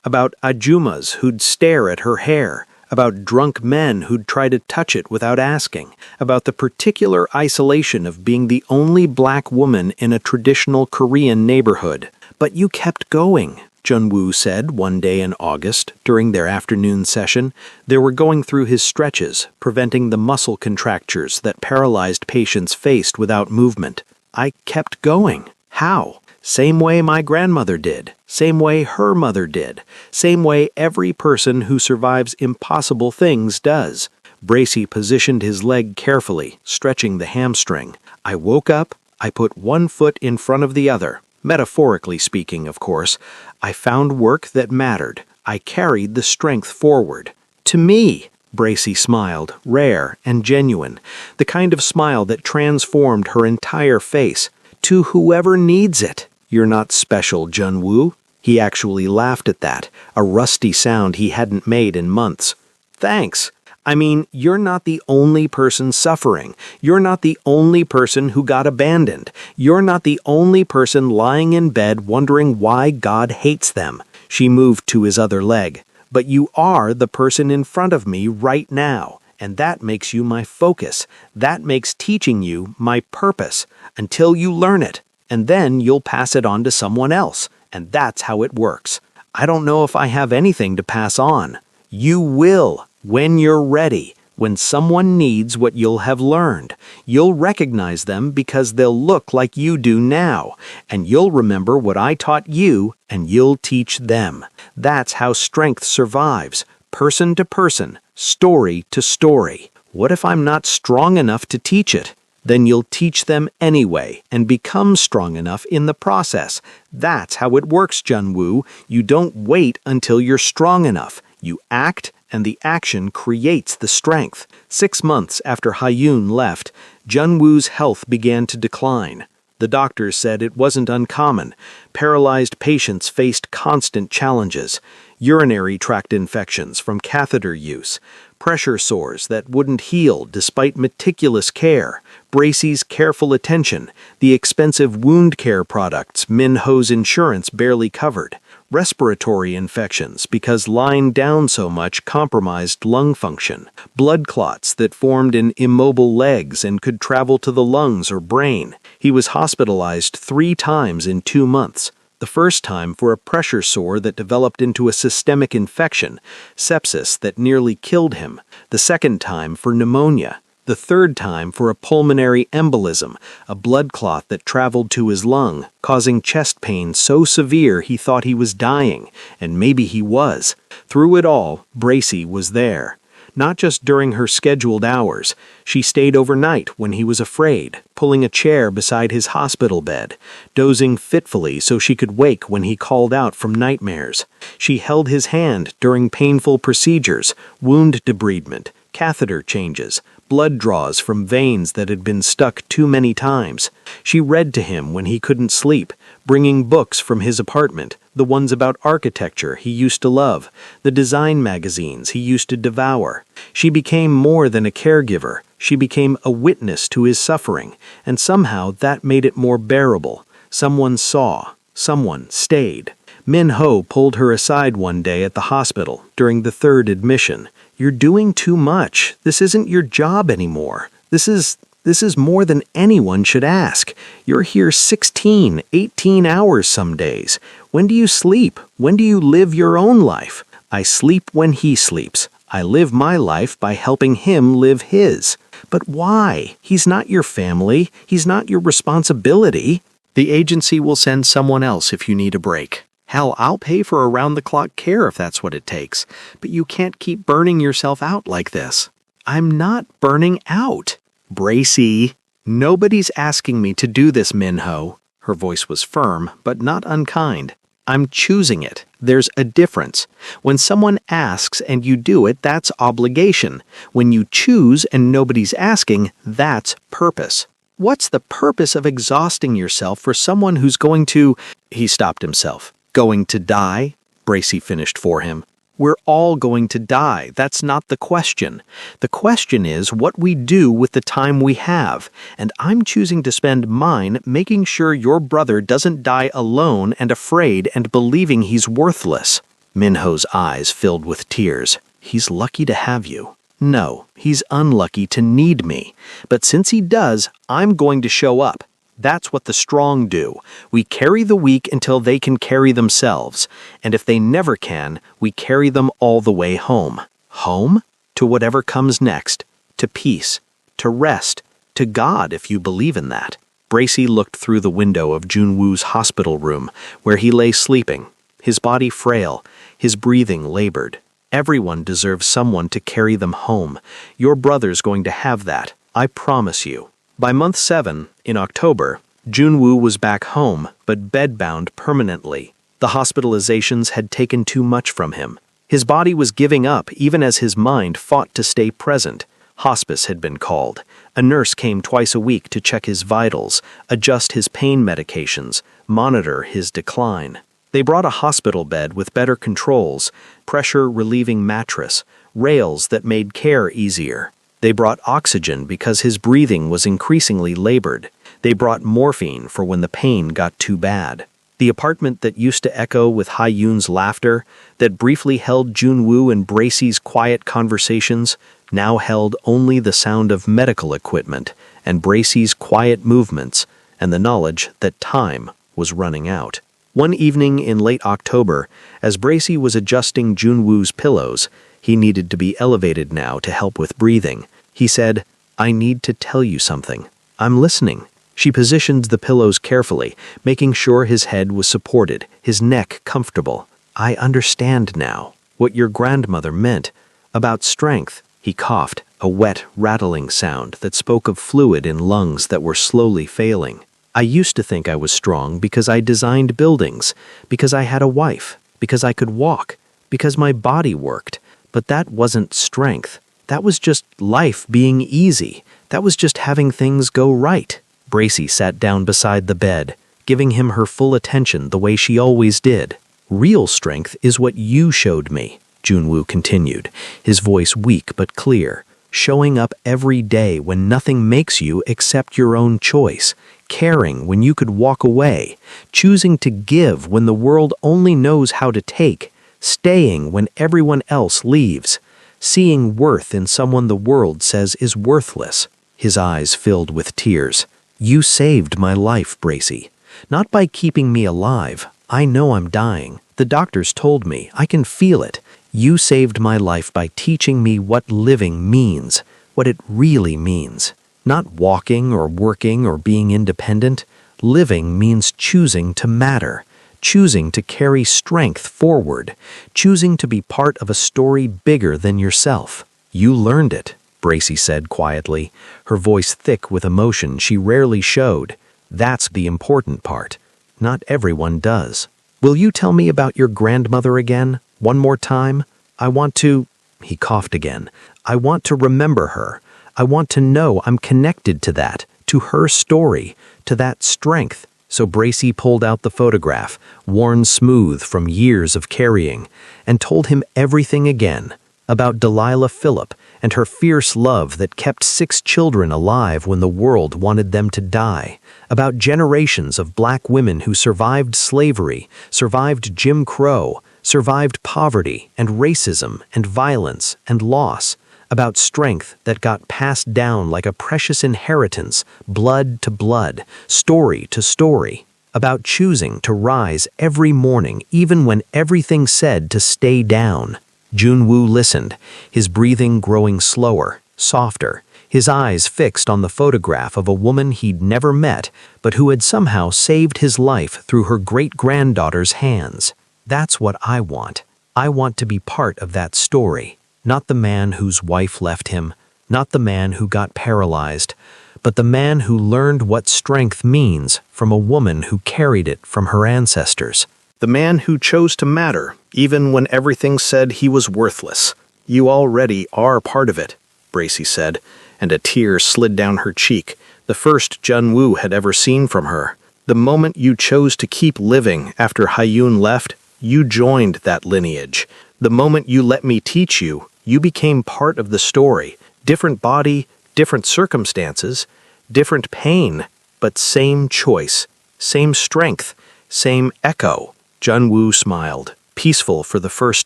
About ajumas who'd stare at her hair. About drunk men who'd try to touch it without asking. About the particular isolation of being the only black woman in a traditional Korean neighborhood. But you kept going, Jun-woo said one day in August during their afternoon session. They were going through his stretches, preventing the muscle contractures that paralyzed patients faced without movement. I kept going. How? Same way my grandmother did. Same way her mother did. Same way every person who survives impossible things does. Bracy positioned his leg carefully, stretching the hamstring. I woke up. I put one foot in front of the other. Metaphorically speaking, of course. I found work that mattered. I carried the strength forward. To me, Bracy smiled, rare and genuine, the kind of smile that transformed her entire face. To whoever needs it. You're not special, Jun-woo. He actually laughed at that, a rusty sound he hadn't made in months. Thanks. I mean, you're not the only person suffering. You're not the only person who got abandoned. You're not the only person lying in bed wondering why God hates them. She moved to his other leg. But you are the person in front of me right now, and that makes you my focus. That makes teaching you my purpose, until you learn it, and then you'll pass it on to someone else, and that's how it works. I don't know if I have anything to pass on. You will. When you're ready, when someone needs what you'll have learned, you'll recognize them because they'll look like you do now, and you'll remember what I taught you, and you'll teach them. That's how strength survives, person to person, story to story. What if I'm not strong enough to teach it? Then you'll teach them anyway and become strong enough in the process. That's how it works, Jun-woo. You don't wait until you're strong enough. You act, and the action creates the strength. 6 months after Hyun left, Jun-woo's health began to decline. The doctors said it wasn't uncommon. Paralyzed patients faced constant challenges. Urinary tract infections from catheter use, pressure sores that wouldn't heal despite meticulous care, Bracey's careful attention, the expensive wound care products Min-ho's insurance barely covered, respiratory infections because lying down so much compromised lung function, blood clots that formed in immobile legs and could travel to the lungs or brain. He was hospitalized 3 times in 2 months. The first time for a pressure sore that developed into a systemic infection, sepsis that nearly killed him. The second time for pneumonia. The third time for a pulmonary embolism, a blood clot that traveled to his lung, causing chest pain so severe he thought he was dying, and maybe he was. Through it all, Bracey was there. Not just during her scheduled hours. She stayed overnight when he was afraid, pulling a chair beside his hospital bed, dozing fitfully so she could wake when he called out from nightmares. She held his hand during painful procedures, wound debridement, catheter changes, blood draws from veins that had been stuck too many times. She read to him when he couldn't sleep, bringing books from his apartment, the ones about architecture he used to love, the design magazines he used to devour. She became more than a caregiver. She became a witness to his suffering, and somehow that made it more bearable. Someone saw. Someone stayed. Min-ho pulled her aside one day at the hospital during the 3rd admission. "You're doing too much. This isn't your job anymore. This is more than anyone should ask. You're here 16, 18 hours some days. When do you sleep? When do you live your own life?" "I sleep when he sleeps. I live my life by helping him live his." "But why? He's not your family. He's not your responsibility." "The agency will send someone else if you need a break. Hell, I'll pay for around-the-clock care if that's what it takes. But you can't keep burning yourself out like this." "I'm not burning out." "Bracey, nobody's asking me to do this, Min-ho." Her voice was firm, but not unkind. "I'm choosing it. There's a difference. When someone asks and you do it, that's obligation. When you choose and nobody's asking, that's purpose. What's the purpose of exhausting yourself for someone who's going to—" He stopped himself. "Going to die?" Bracey finished for him. "We're all going to die. That's not the question. The question is what we do with the time we have, and I'm choosing to spend mine making sure your brother doesn't die alone and afraid and believing he's worthless." Min-ho's eyes filled with tears. "He's lucky to have you." "No, he's unlucky to need me. But since he does, I'm going to show up. That's what the strong do. We carry the weak until they can carry themselves. And if they never can, we carry them all the way home. Home? To whatever comes next. To peace. To rest. To God, if you believe in that." Bracey looked through the window of Junwoo's hospital room, where he lay sleeping, his body frail, his breathing labored. Everyone deserves someone to carry them home. Your brother's going to have that, I promise you. By month 7, in October, Junwoo was back home, but bedbound permanently. The hospitalizations had taken too much from him. His body was giving up even as his mind fought to stay present. Hospice had been called. A nurse came twice a week to check his vitals, adjust his pain medications, monitor his decline. They brought a hospital bed with better controls, pressure-relieving mattress, rails that made care easier. They brought oxygen because his breathing was increasingly labored. They brought morphine for when the pain got too bad. The apartment that used to echo with Ha-yoon's laughter, that briefly held Junwoo and Bracey's quiet conversations, now held only the sound of medical equipment and Bracey's quiet movements and the knowledge that time was running out. One evening in late October, as Bracey was adjusting Junwoo's pillows, he needed to be elevated now to help with breathing. He said, "I need to tell you something. I'm listening." She positioned the pillows carefully, making sure his head was supported, his neck comfortable. "I understand now what your grandmother meant about strength." He coughed, a wet, rattling sound that spoke of fluid in lungs that were slowly failing. "I used to think I was strong because I designed buildings, because I had a wife, because I could walk, because my body worked. But that wasn't strength. That was just life being easy. That was just having things go right." Bracey sat down beside the bed, giving him her full attention the way she always did. "Real strength is what you showed me," Junwoo continued, his voice weak but clear. showing up every day when nothing makes you except your own choice, caring when you could walk away, choosing to give when the world only knows how to take, staying when everyone else leaves, seeing worth in someone the world says is worthless. His eyes filled with tears. You saved my life, Bracy. Not by keeping me alive. I know I'm dying. The doctors told me. I can feel it. You saved my life by teaching me what living means, what it really means. Not walking or working or being independent. Living means choosing to matter, choosing to carry strength forward, choosing to be part of a story bigger than yourself. You learned it, Bracy said quietly, her voice thick with emotion she rarely showed. That's the important part. Not everyone does. Will you tell me about your grandmother again, one more time? I want to... He coughed again. I want to remember her. I want to know I'm connected to that, to her story, to that strength. So Bracy pulled out the photograph, worn smooth from years of carrying, and told him everything again, about Delilah Phillip and her fierce love that kept 6 children alive when the world wanted them to die, about generations of black women who survived slavery, survived Jim Crow, survived poverty and racism and violence and loss, about strength that got passed down like a precious inheritance, blood to blood, story to story, about choosing to rise every morning even when everything said to stay down. Junwoo listened, his breathing growing slower, softer, his eyes fixed on the photograph of a woman he'd never met but who had somehow saved his life through her great-granddaughter's hands. That's what I want. I want to be part of that story. Not the man whose wife left him, not the man who got paralyzed, but the man who learned what strength means from a woman who carried it from her ancestors. The man who chose to matter, even when everything said he was worthless. You already are part of it, Bracy said, and a tear slid down her cheek, the first Junwoo had ever seen from her. The moment you chose to keep living after Hyun left, you joined that lineage. The moment you let me teach you, you became part of the story. Different body, different circumstances, different pain, but same choice, same strength, same echo. Junwoo smiled, peaceful for the first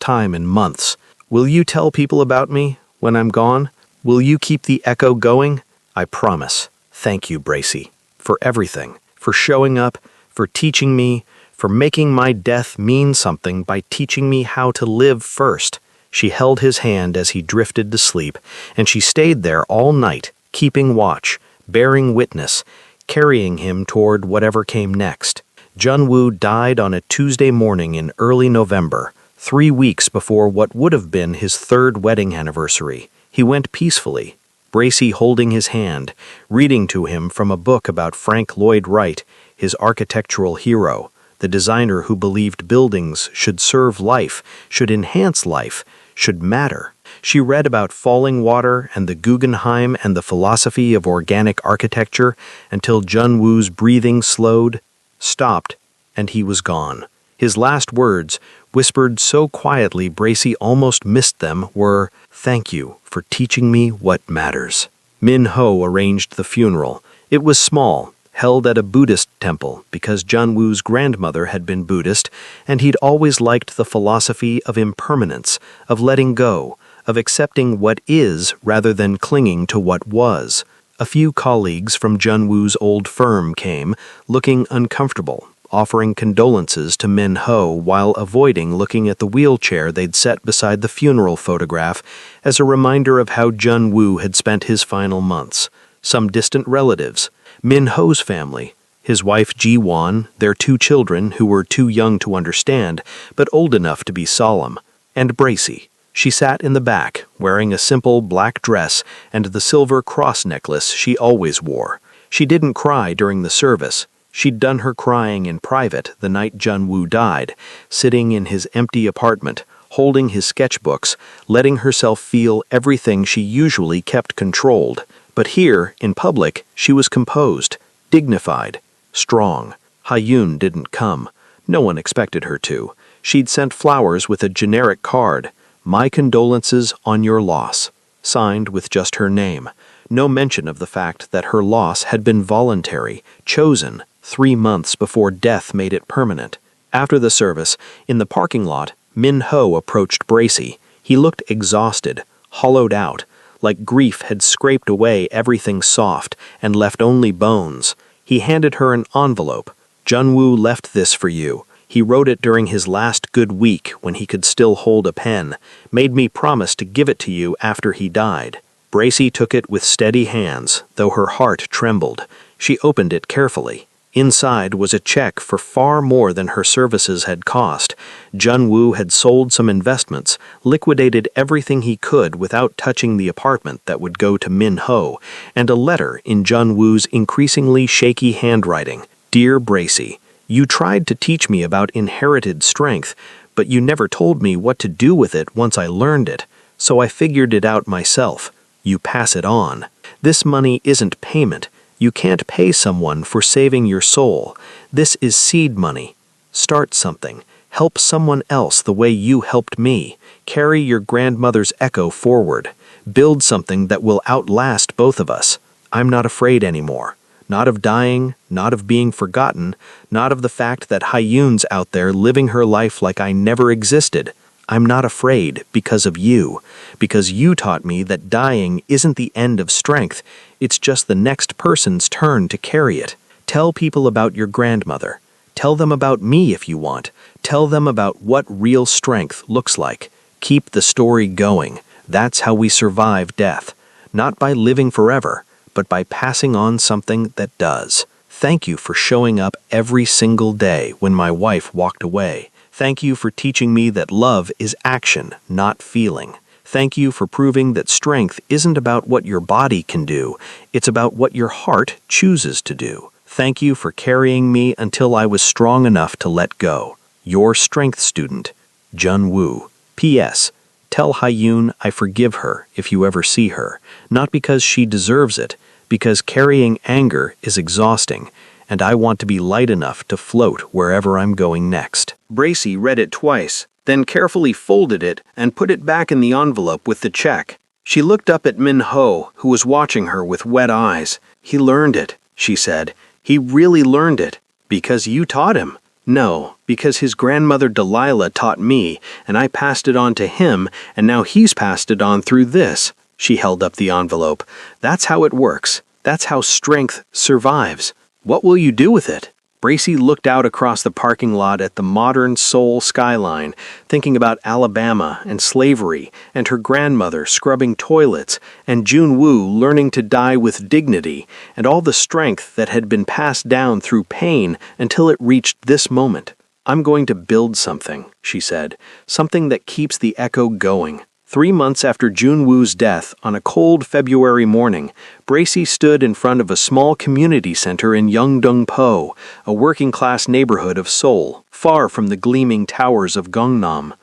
time in months. Will you tell people about me when I'm gone? Will you keep the echo going? I promise. Thank you, Bracy, for everything, for showing up, for teaching me, for making my death mean something by teaching me how to live first. She held his hand as he drifted to sleep, and she stayed there all night, keeping watch, bearing witness, carrying him toward whatever came next. Junwoo died on a Tuesday morning in early November, 3 weeks before what would have been his 3rd wedding anniversary. He went peacefully, Bracy holding his hand, reading to him from a book about Frank Lloyd Wright, his architectural hero, the designer who believed buildings should serve life, should enhance life, should matter. She read about falling water and the Guggenheim and the philosophy of organic architecture until Junwoo's breathing slowed, stopped, and he was gone. His last words, whispered so quietly Bracy almost missed them, were, "Thank you for teaching me what matters." Min Ho arranged the funeral. It was small, held at a Buddhist temple because Junwoo's grandmother had been Buddhist, and he'd always liked the philosophy of impermanence, of letting go, of accepting what is rather than clinging to what was. A few colleagues from Junwoo's old firm came, looking uncomfortable, offering condolences to Min Ho while avoiding looking at the wheelchair they'd set beside the funeral photograph as a reminder of how Junwoo had spent his final months. Some distant relatives, Min Ho's family, his wife Ji-won, their 2 children who were too young to understand but old enough to be solemn, and Bracy. She sat in the back, wearing a simple black dress and the silver cross necklace she always wore. She didn't cry during the service. She'd done her crying in private the night Junwoo died, sitting in his empty apartment, holding his sketchbooks, letting herself feel everything she usually kept controlled. But here, in public, she was composed, dignified, strong. Hyun didn't come. No one expected her to. She'd sent flowers with a generic card. "My condolences on your loss." signed with just her name. No mention of the fact that her loss had been voluntary, chosen 3 months before death made it permanent. After the service, in the parking lot, Min Ho approached Bracy. He looked exhausted, hollowed out, like grief had scraped away everything soft and left only bones. He handed her an envelope. "Junwoo left this for you. He wrote it during his last good week when he could still hold a pen, made me promise to give it to you after he died." Bracy took it with steady hands, though her heart trembled. She opened it carefully. Inside was a check for far more than her services had cost. Junwoo had sold some investments, liquidated everything he could without touching the apartment that would go to Min Ho, and a letter in Junwoo's increasingly shaky handwriting. "Dear Bracy, you tried to teach me about inherited strength, but you never told me what to do with it once I learned it, so I figured it out myself. You pass it on. This money isn't payment. You can't pay someone for saving your soul. This is seed money. Start something. Help someone else the way you helped me. Carry your grandmother's echo forward. Build something that will outlast both of us. I'm not afraid anymore. Not of dying, not of being forgotten, not of the fact that Hyun's out there living her life like I never existed. I'm not afraid because of you, because you taught me that dying isn't the end of strength, it's just the next person's turn to carry it. Tell people about your grandmother. Tell them about me if you want. Tell them about what real strength looks like. Keep the story going. That's how we survive death. Not by living forever, but by passing on something that does. Thank you for showing up every single day when my wife walked away. Thank you for teaching me that love is action, not feeling. Thank you for proving that strength isn't about what your body can do, it's about what your heart chooses to do. Thank you for carrying me until I was strong enough to let go. Your strength student, Junwoo. P.S. Tell Hyun I forgive her if you ever see her, not because she deserves it, because carrying anger is exhausting, and I want to be light enough to float wherever I'm going next. Bracy read it twice, then carefully folded it and put it back in the envelope with the check. She looked up at Min Ho, who was watching her with wet eyes. "He learned it," she said. "He really learned it. Because you taught him." "No, because his grandmother Delilah taught me, and I passed it on to him, and now he's passed it on through this." She held up the envelope. "That's how it works. That's how strength survives. What will you do with it?" Bracy looked out across the parking lot at the modern Seoul skyline, thinking about Alabama and slavery, and her grandmother scrubbing toilets, and Junwoo learning to die with dignity, and all the strength that had been passed down through pain until it reached this moment. "I'm going to build something," she said, "something that keeps the echo going." 3 months after Junwoo's death, on a cold February morning, Bracy stood in front of a small community center in Yeongdeung-po, a working-class neighborhood of Seoul, far from the gleaming towers of Gangnam.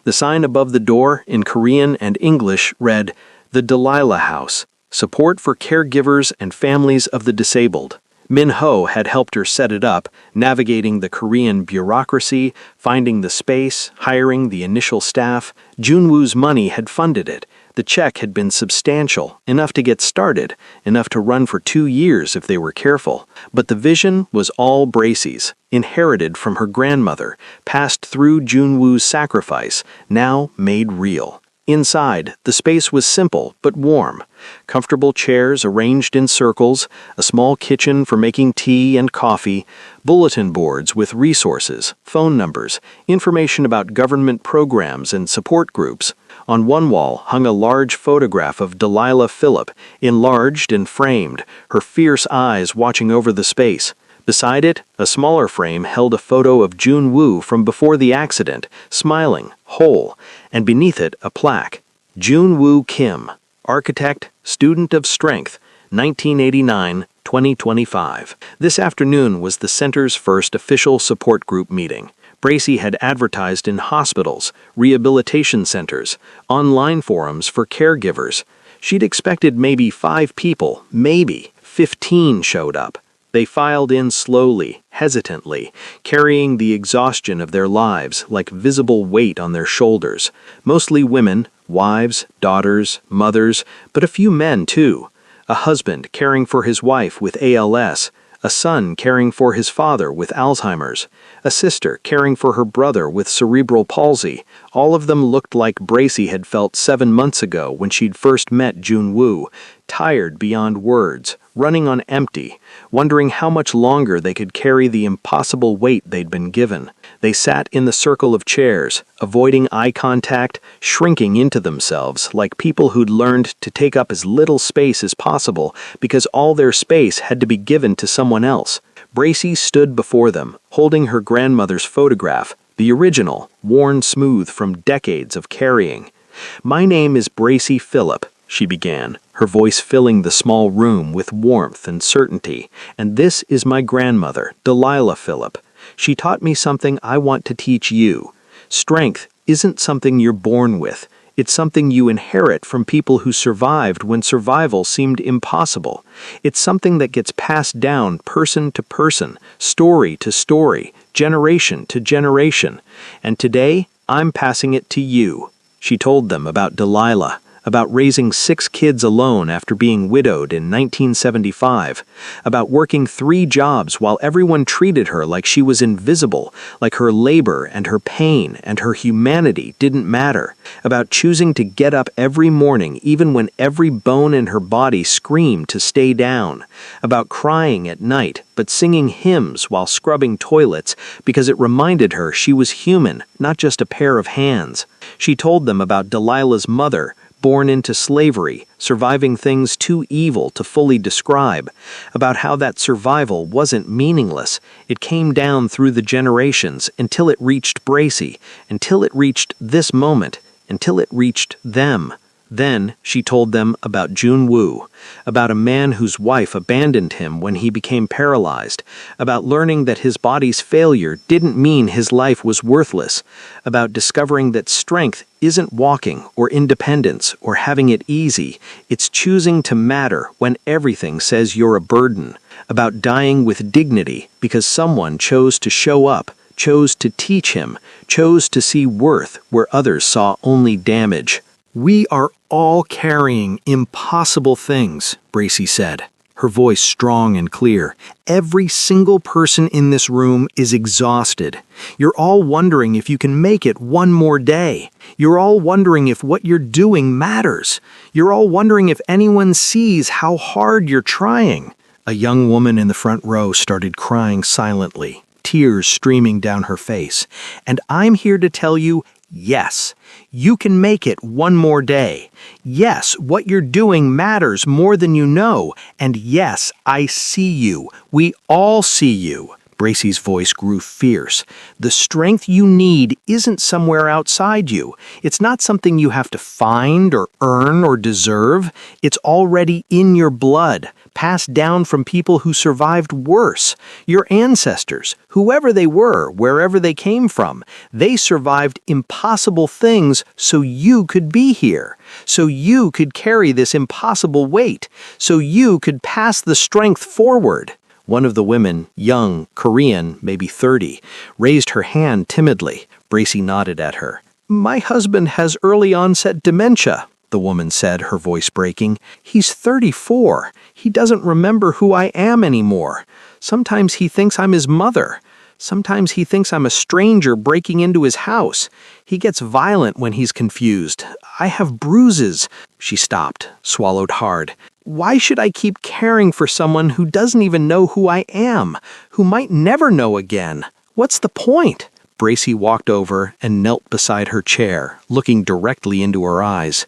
The sign above the door, in Korean and English, read, "The Delilah House, Support for Caregivers and Families of the Disabled." Min Ho had helped her set it up, navigating the Korean bureaucracy, finding the space, hiring the initial staff. Junwoo's money had funded it. The check had been substantial, enough to get started, enough to run for 2 years if they were careful. But the vision was all Bracy's, inherited from her grandmother, passed through Junwoo's sacrifice, now made real. Inside, the space was simple but warm. Comfortable chairs arranged in circles, a small kitchen for making tea and coffee, bulletin boards with resources, phone numbers, information about government programs and support groups. On one wall hung a large photograph of Delilah Phillip, enlarged and framed, her fierce eyes watching over the space. Beside it, a smaller frame held a photo of Junwoo from before the accident, smiling, whole, and beneath it a plaque. Junwoo Kim, architect, student of strength, 1989-2025. This afternoon was the center's first official support group meeting. Bracy had advertised in hospitals, rehabilitation centers, online forums for caregivers. She'd expected maybe 5 people, maybe 15 showed up. They filed in slowly, hesitantly, carrying the exhaustion of their lives like visible weight on their shoulders. Mostly women, wives, daughters, mothers, but a few men too. A husband caring for his wife with ALS, a son caring for his father with Alzheimer's, a sister caring for her brother with cerebral palsy. All of them looked like Bracy had felt 7 months ago when she'd first met Junwoo, tired beyond words, running on empty, wondering how much longer they could carry the impossible weight they'd been given. They sat in the circle of chairs, avoiding eye contact, shrinking into themselves like people who'd learned to take up as little space as possible because all their space had to be given to someone else. Bracy stood before them, holding her grandmother's photograph, the original, worn smooth from decades of carrying. "My name is Bracy Phillip," she began, her voice filling the small room with warmth and certainty, "and this is my grandmother, Delilah Phillip. She taught me something I want to teach you. Strength isn't something you're born with. It's something you inherit from people who survived when survival seemed impossible. It's something that gets passed down person to person, story to story, generation to generation. And today, I'm passing it to you." She told them about Delilah, about raising 6 kids alone after being widowed in 1975, about working 3 jobs while everyone treated her like she was invisible, like her labor and her pain and her humanity didn't matter, about choosing to get up every morning even when every bone in her body screamed to stay down, about crying at night but singing hymns while scrubbing toilets because it reminded her she was human, not just a pair of hands. She told them about Delilah's mother, born into slavery, surviving things too evil to fully describe, about how that survival wasn't meaningless. It came down through the generations until it reached Bracy, until it reached this moment, until it reached them. Then she told them about Junwoo, about a man whose wife abandoned him when he became paralyzed, about learning that his body's failure didn't mean his life was worthless, about discovering that strength isn't walking or independence or having it easy, it's choosing to matter when everything says you're a burden, about dying with dignity because someone chose to show up, chose to teach him, chose to see worth where others saw only damage. "We are all carrying impossible things," Bracy said, her voice strong and clear. "Every single person in this room is exhausted. You're all wondering if you can make it one more day. You're all wondering if what you're doing matters. You're all wondering if anyone sees how hard you're trying." A young woman in the front row started crying silently, tears streaming down her face. "And I'm here to tell you, yes, you can make it one more day. Yes, what you're doing matters more than you know. And yes, I see you. We all see you." Bracy's voice grew fierce. "The strength you need isn't somewhere outside you. It's not something you have to find or earn or deserve. It's already in your blood, passed down from people who survived worse. Your ancestors, whoever they were, wherever they came from, they survived impossible things so you could be here, so you could carry this impossible weight, so you could pass the strength forward." One of the women, young, Korean, maybe 30, raised her hand timidly. Bracy nodded at her. "My husband has early onset dementia," the woman said, her voice breaking. "He's 34. He doesn't remember who I am anymore. Sometimes he thinks I'm his mother. Sometimes he thinks I'm a stranger breaking into his house. He gets violent when he's confused. I have bruises." She stopped, swallowed hard. "Why should I keep caring for someone who doesn't even know who I am, who might never know again? What's the point?" Bracy walked over and knelt beside her chair, looking directly into her eyes.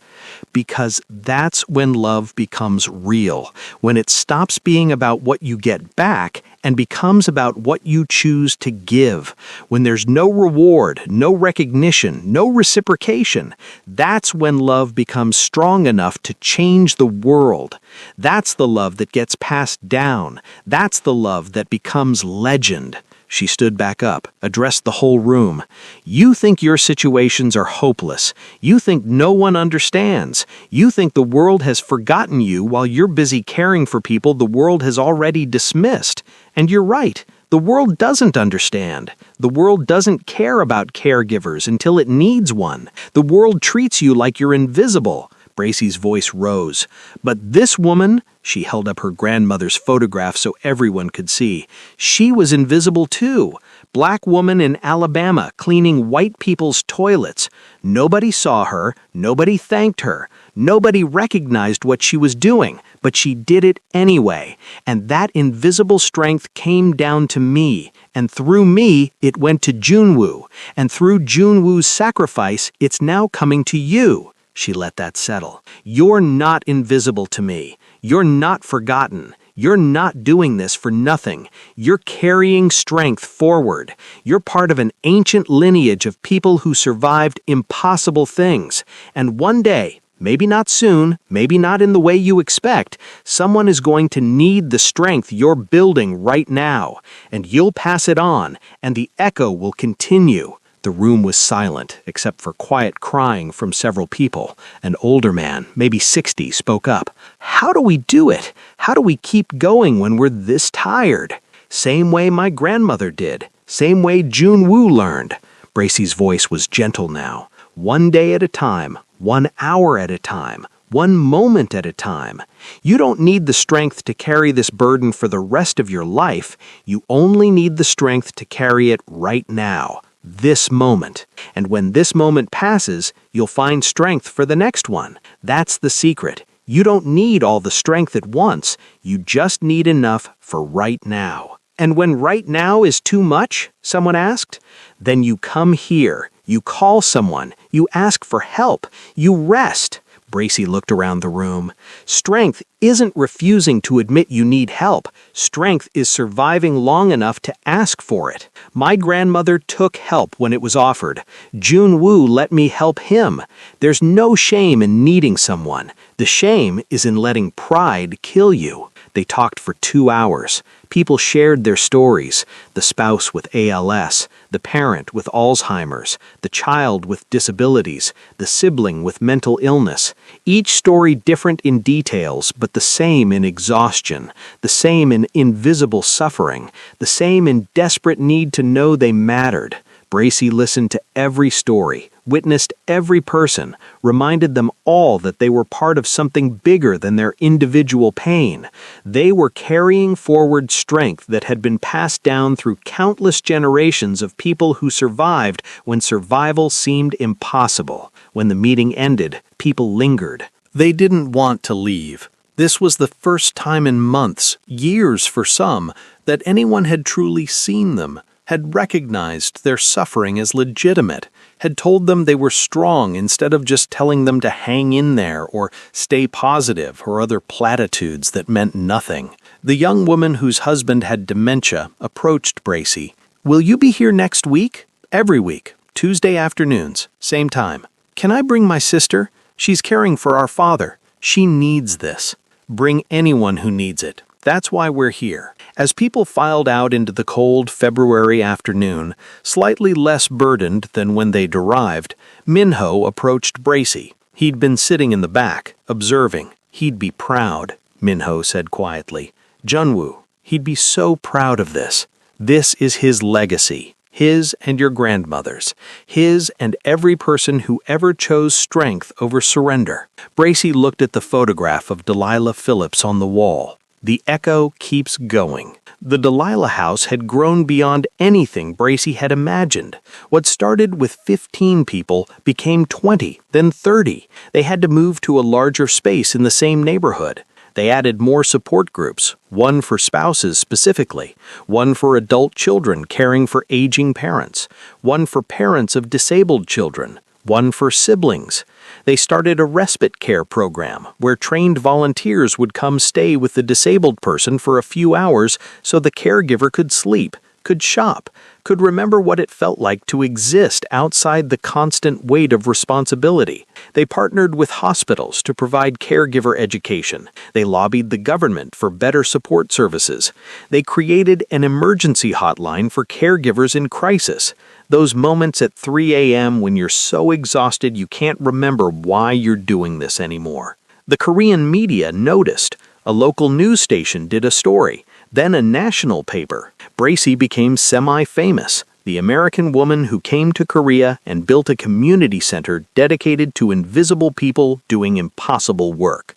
"Because that's when love becomes real, when it stops being about what you get back and becomes about what you choose to give. When there's no reward, no recognition, no reciprocation, that's when love becomes strong enough to change the world. That's the love that gets passed down. That's the love that becomes legend." She stood back up, addressed the whole room. You think your situations are hopeless. You think no one understands. You think the world has forgotten you while you're busy caring for people the world has already dismissed. And you're right. The world doesn't understand. The world doesn't care about caregivers until it needs one. The world treats you like you're invisible. Bracey's voice rose. But this woman, she held up her grandmother's photograph so everyone could see, she was invisible too. Black woman in Alabama cleaning white people's toilets. Nobody saw her, nobody thanked her, nobody recognized what she was doing, but she did it anyway. And that invisible strength came down to me, and through me, it went to Junwoo, and through Junwoo's sacrifice, it's now coming to you. She let that settle. You're not invisible to me. You're not forgotten. You're not doing this for nothing. You're carrying strength forward. You're part of an ancient lineage of people who survived impossible things. And one day, maybe not soon, maybe not in the way you expect, someone is going to need the strength you're building right now. And you'll pass it on, and the echo will continue. The room was silent, except for quiet crying from several people. An older man, maybe 60, spoke up. How do we do it? How do we keep going when we're this tired? Same way my grandmother did. Same way Junwoo learned. Bracey's voice was gentle now. One day at a time, 1 hour at a time, 1 moment at a time. You don't need the strength to carry this burden for the rest of your life. You only need the strength to carry it right now. This moment. And when this moment passes, you'll find strength for the next one. That's the secret. You don't need all the strength at once. You just need enough for right now. And when right now is too much, someone asked, then you come here. You call someone. You ask for help. You rest. Bracey looked around the room. Strength isn't refusing to admit you need help. Strength is surviving long enough to ask for it. My grandmother took help when it was offered. Junwoo let me help him. There's no shame in needing someone. The shame is in letting pride kill you. They talked for 2 hours. People shared their stories. The spouse with ALS, the parent with Alzheimer's, the child with disabilities, the sibling with mental illness. Each story different in details, but the same in exhaustion, the same in invisible suffering, the same in desperate need to know they mattered. Bracey listened to every story, witnessed every person, reminded them all that they were part of something bigger than their individual pain. They were carrying forward strength that had been passed down through countless generations of people who survived when survival seemed impossible. When the meeting ended, people lingered. They didn't want to leave. This was the first time in months, years for some, that anyone had truly seen them, had recognized their suffering as legitimate, had told them they were strong instead of just telling them to hang in there or stay positive or other platitudes that meant nothing. The young woman whose husband had dementia approached Bracey. Will you be here next week? Every week, Tuesday afternoons, same time. Can I bring my sister? She's caring for our father. She needs this. Bring anyone who needs it. That's why we're here. As people filed out into the cold February afternoon, slightly less burdened than when they'd arrived, Minho approached Bracey. He'd been sitting in the back, observing. He'd be proud, Minho said quietly. Junwoo, he'd be so proud of this. This is his legacy. His and your grandmother's. His and every person who ever chose strength over surrender. Bracey looked at the photograph of Delilah Phillips on the wall. The echo keeps going. The Delilah house had grown beyond anything Bracey had imagined. What started with 15 people became 20, then 30. They had to move to a larger space in the same neighborhood. They added more support groups, one for spouses specifically, one for adult children caring for aging parents, one for parents of disabled children, one for siblings. They started a respite care program where trained volunteers would come stay with the disabled person for a few hours so the caregiver could sleep, could shop, could remember what it felt like to exist outside the constant weight of responsibility. They partnered with hospitals to provide caregiver education. They lobbied the government for better support services. They created an emergency hotline for caregivers in crisis. Those moments at 3 a.m. when you're so exhausted you can't remember why you're doing this anymore. The Korean media noticed. A local news station did a story, then a national paper. Bracy became semi-famous, the American woman who came to Korea and built a community center dedicated to invisible people doing impossible work.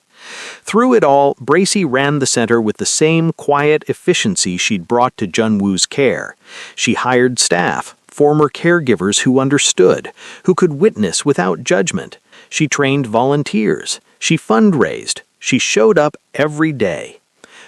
Through it all, Bracy ran the center with the same quiet efficiency she'd brought to Jun-woo's care. She hired staff, former caregivers who understood, who could witness without judgment. She trained volunteers. She fundraised. She showed up every day.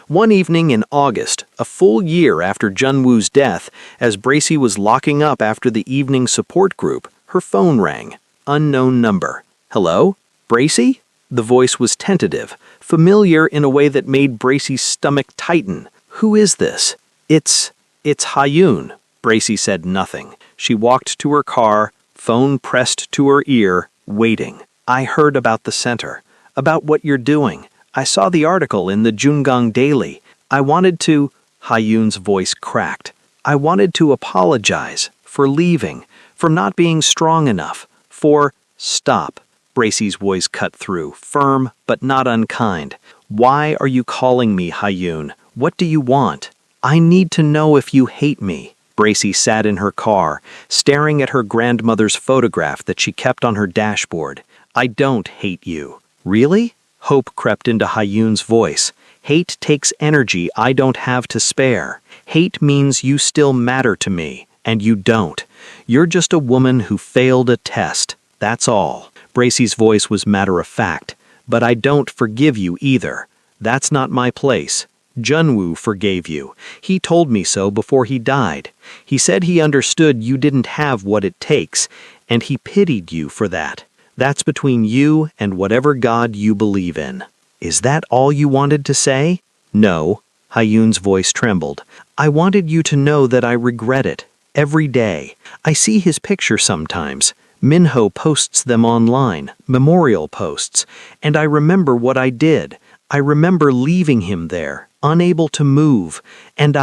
One evening in August, a full year after Jun-woo's death, as Bracy was locking up after the evening support group, her phone rang. Unknown number. Hello? Bracy? The voice was tentative, familiar in a way that made Bracy's stomach tighten. Who is this? It's Ha-yoon. Bracy said nothing. She walked to her car, phone pressed to her ear, waiting. I heard about the center. About what you're doing. I saw the article in the Jungang Daily. I wanted to... Ha-yoon's voice cracked. I wanted to apologize for leaving, for not being strong enough, for... Stop. Bracy's voice cut through, firm but not unkind. Why are you calling me, Ha-yoon? What do you want? I need to know if you hate me. Bracy sat in her car, staring at her grandmother's photograph that she kept on her dashboard. I don't hate you. Really? Hope crept into Ha-yoon's voice. Hate takes energy I don't have to spare. Hate means you still matter to me, and you don't. You're just a woman who failed a test. That's all. Bracy's voice was matter-of-fact. But I don't forgive you either. That's not my place. Jun-woo forgave you. He told me so before he died. He said he understood you didn't have what it takes, and he pitied you for that. That's between you and whatever God you believe in. Is that all you wanted to say? No. Ha-yoon's voice trembled. I wanted you to know that I regret it. Every day. I see his picture sometimes. Minho posts them online, memorial posts, and I remember what I did. I remember leaving him there, unable to move, and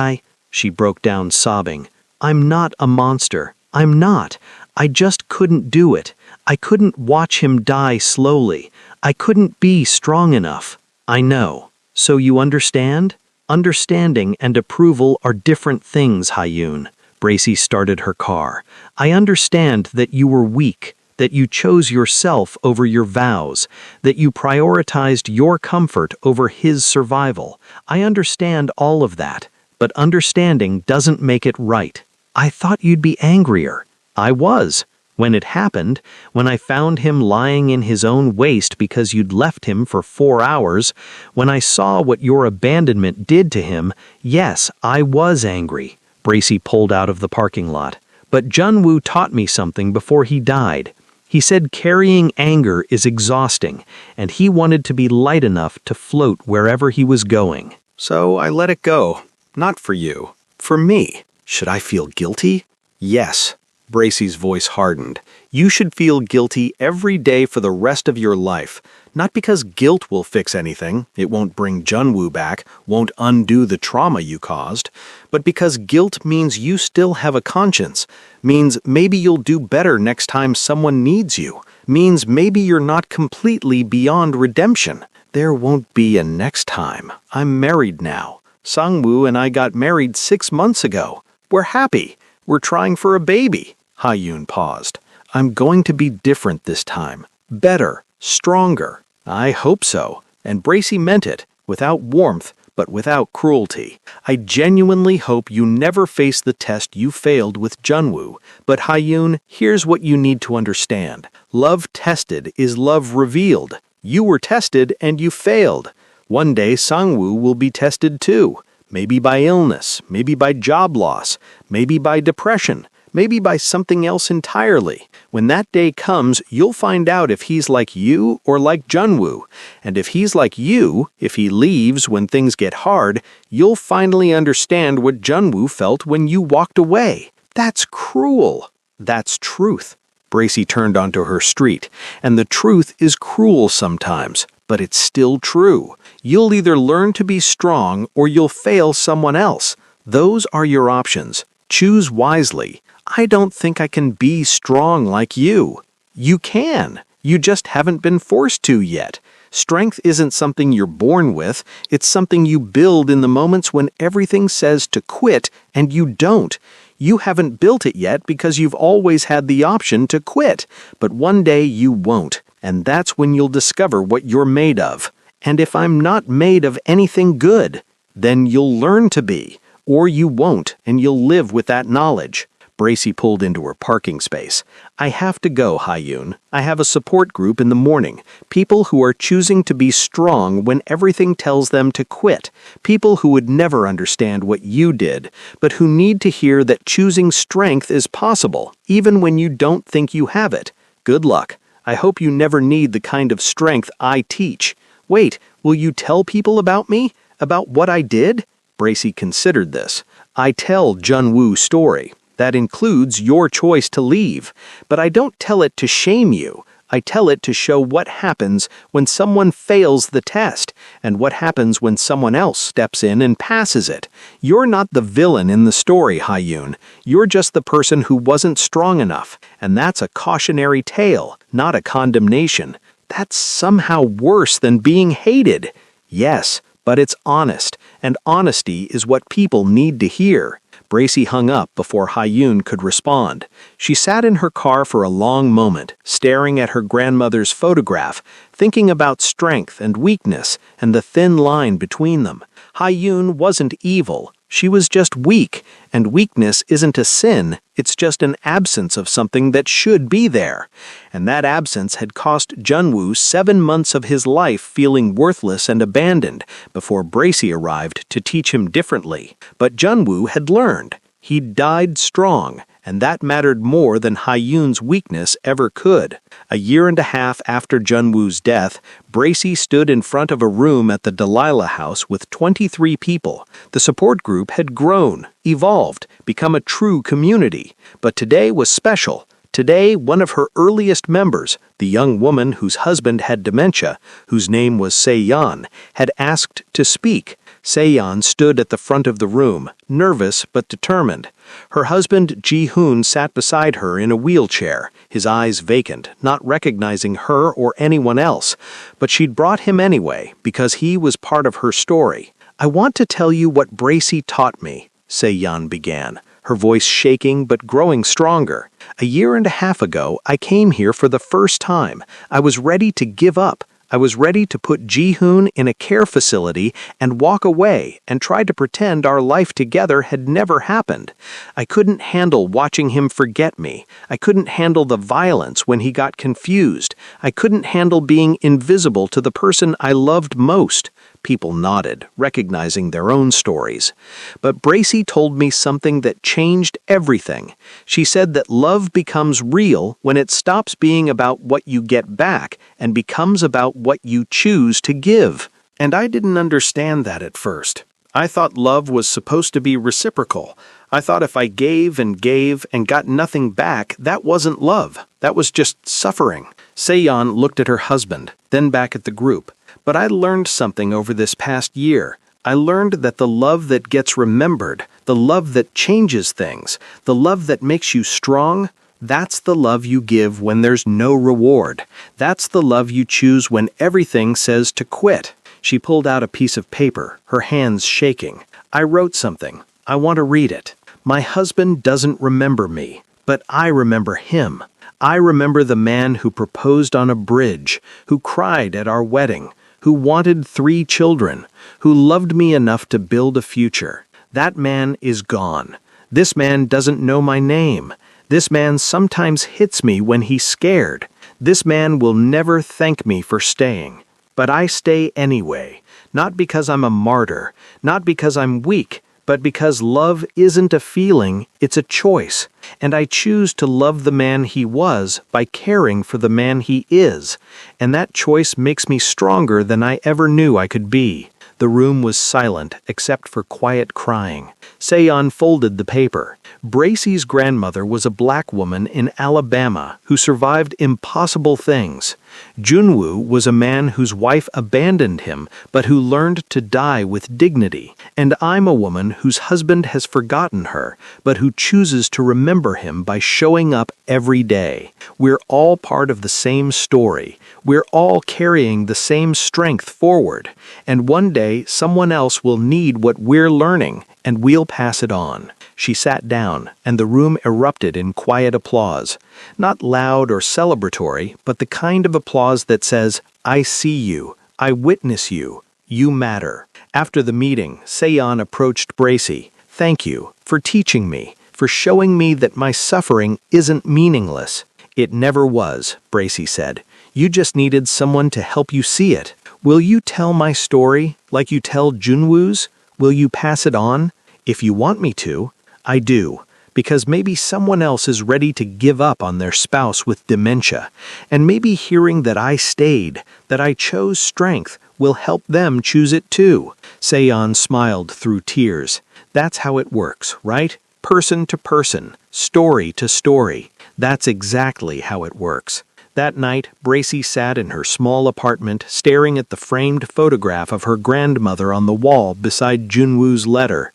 she broke down sobbing. I'm not a monster. I'm not. I just couldn't do it. I couldn't watch him die slowly. I couldn't be strong enough. I know. So you understand? Understanding and approval are different things, Ha-yoon. Bracy started her car. I understand that you were weak, that you chose yourself over your vows, that you prioritized your comfort over his survival. I understand all of that, but understanding doesn't make it right. I thought you'd be angrier. I was. When it happened, when I found him lying in his own waste because you'd left him for 4 hours, when I saw what your abandonment did to him, yes, I was angry. Bracy pulled out of the parking lot. But Jun-woo taught me something before he died. He said carrying anger is exhausting, and he wanted to be light enough to float wherever he was going. So I let it go. Not for you. For me. Should I feel guilty? Yes. Bracy's voice hardened. You should feel guilty every day for the rest of your life. Not because guilt will fix anything, it won't bring Jun-woo back, won't undo the trauma you caused, but because guilt means you still have a conscience, means maybe you'll do better next time someone needs you, means maybe you're not completely beyond redemption. There won't be a next time. I'm married now. Sang-woo and I got married 6 months ago. We're happy. We're trying for a baby. Ha-yoon paused. I'm going to be different this time. Better. Stronger. I hope so. And Bracy meant it, without warmth, but without cruelty. I genuinely hope you never face the test you failed with Jun-woo. But Ha-yoon, here's what you need to understand. Love tested is love revealed. You were tested and you failed. One day Sang-woo will be tested too. Maybe by illness, maybe by job loss, maybe by depression, maybe by something else entirely. When that day comes, you'll find out if he's like you or like Junwoo. And if he's like you, if he leaves when things get hard, you'll finally understand what Junwoo felt when you walked away. That's cruel. That's truth. Bracy turned onto her street, and the truth is cruel sometimes, but it's still true. You'll either learn to be strong or you'll fail someone else. Those are your options. Choose wisely. I don't think I can be strong like you. You can. You just haven't been forced to yet. Strength isn't something you're born with. It's something you build in the moments when everything says to quit and you don't. You haven't built it yet because you've always had the option to quit. But one day you won't, and that's when you'll discover what you're made of. And if I'm not made of anything good, then you'll learn to be. Or you won't, and you'll live with that knowledge. Bracy pulled into her parking space. I have to go, Hyun. I have a support group in the morning. People who are choosing to be strong when everything tells them to quit. People who would never understand what you did, but who need to hear that choosing strength is possible, even when you don't think you have it. Good luck. I hope you never need the kind of strength I teach. Wait, will you tell people about me? About what I did? Bracy considered this. I tell Junwoo's story. That includes your choice to leave. But I don't tell it to shame you. I tell it to show what happens when someone fails the test, and what happens when someone else steps in and passes it. You're not the villain in the story, Hyun. You're just the person who wasn't strong enough, and that's a cautionary tale, not a condemnation. That's somehow worse than being hated. Yes, but it's honest, and honesty is what people need to hear. Bracy hung up before Hyun could respond. She sat in her car for a long moment, staring at her grandmother's photograph, thinking about strength and weakness and the thin line between them. Hyun wasn't evil. She was just weak, and weakness isn't a sin, it's just an absence of something that should be there. And that absence had cost Junwoo 7 months of his life feeling worthless and abandoned before Bracy arrived to teach him differently. But Junwoo had learned. He'd died strong, and that mattered more than Hyun's weakness ever could. A year and a half after Junwoo's death, Bracy stood in front of a room at the Delilah house with 23 people. The support group had grown, evolved, become a true community. But today was special. Today, one of her earliest members, the young woman whose husband had dementia, whose name was Se-yeon, had asked to speak. Se-yeon stood at the front of the room, nervous but determined. Her husband Ji-hoon sat beside her in a wheelchair, his eyes vacant, not recognizing her or anyone else. But she'd brought him anyway, because he was part of her story. I want to tell you what Bracy taught me, Se-yeon began, her voice shaking but growing stronger. A year and a half ago, I came here for the first time. I was ready to give up. I was ready to put Ji-hoon in a care facility and walk away and try to pretend our life together had never happened. I couldn't handle watching him forget me. I couldn't handle the violence when he got confused. I couldn't handle being invisible to the person I loved most. People nodded, recognizing their own stories. But Bracy told me something that changed everything. She said that love becomes real when it stops being about what you get back and becomes about what you choose to give. And I didn't understand that at first. I thought love was supposed to be reciprocal. I thought if I gave and got nothing back, that wasn't love. That was just suffering. Se-yeon looked at her husband, then back at the group. But I learned something over this past year. I learned that the love that gets remembered, the love that changes things, the love that makes you strong, that's the love you give when there's no reward. That's the love you choose when everything says to quit. She pulled out a piece of paper, her hands shaking. I wrote something. I want to read it. My husband doesn't remember me, but I remember him. I remember the man who proposed on a bridge, who cried at our wedding, who wanted 3 children, who loved me enough to build a future. That man is gone. This man doesn't know my name. This man sometimes hits me when he's scared. This man will never thank me for staying. But I stay anyway, not because I'm a martyr, not because I'm weak, but because love isn't a feeling, it's a choice. And I choose to love the man he was by caring for the man he is. And that choice makes me stronger than I ever knew I could be. The room was silent except for quiet crying. Seon folded the paper. Bracey's grandmother was a black woman in Alabama who survived impossible things. Junwoo was a man whose wife abandoned him but who learned to die with dignity. And I'm a woman whose husband has forgotten her but who chooses to remember him by showing up every day. We're all part of the same story. We're all carrying the same strength forward. And one day someone else will need what we're learning and we'll pass it on. She sat down, and the room erupted in quiet applause. Not loud or celebratory, but the kind of applause that says, I see you, I witness you, you matter. After the meeting, Seon approached Bracey. Thank you for teaching me, for showing me that my suffering isn't meaningless. It never was, Bracey said. You just needed someone to help you see it. Will you tell my story like you tell Junwoo's? Will you pass it on? If you want me to, I do, because maybe someone else is ready to give up on their spouse with dementia, and maybe hearing that I stayed, that I chose strength, will help them choose it too. Seon smiled through tears. That's how it works, right? Person to person, story to story. That's exactly how it works. That night, Bracey sat in her small apartment staring at the framed photograph of her grandmother on the wall beside Junwoo's letter.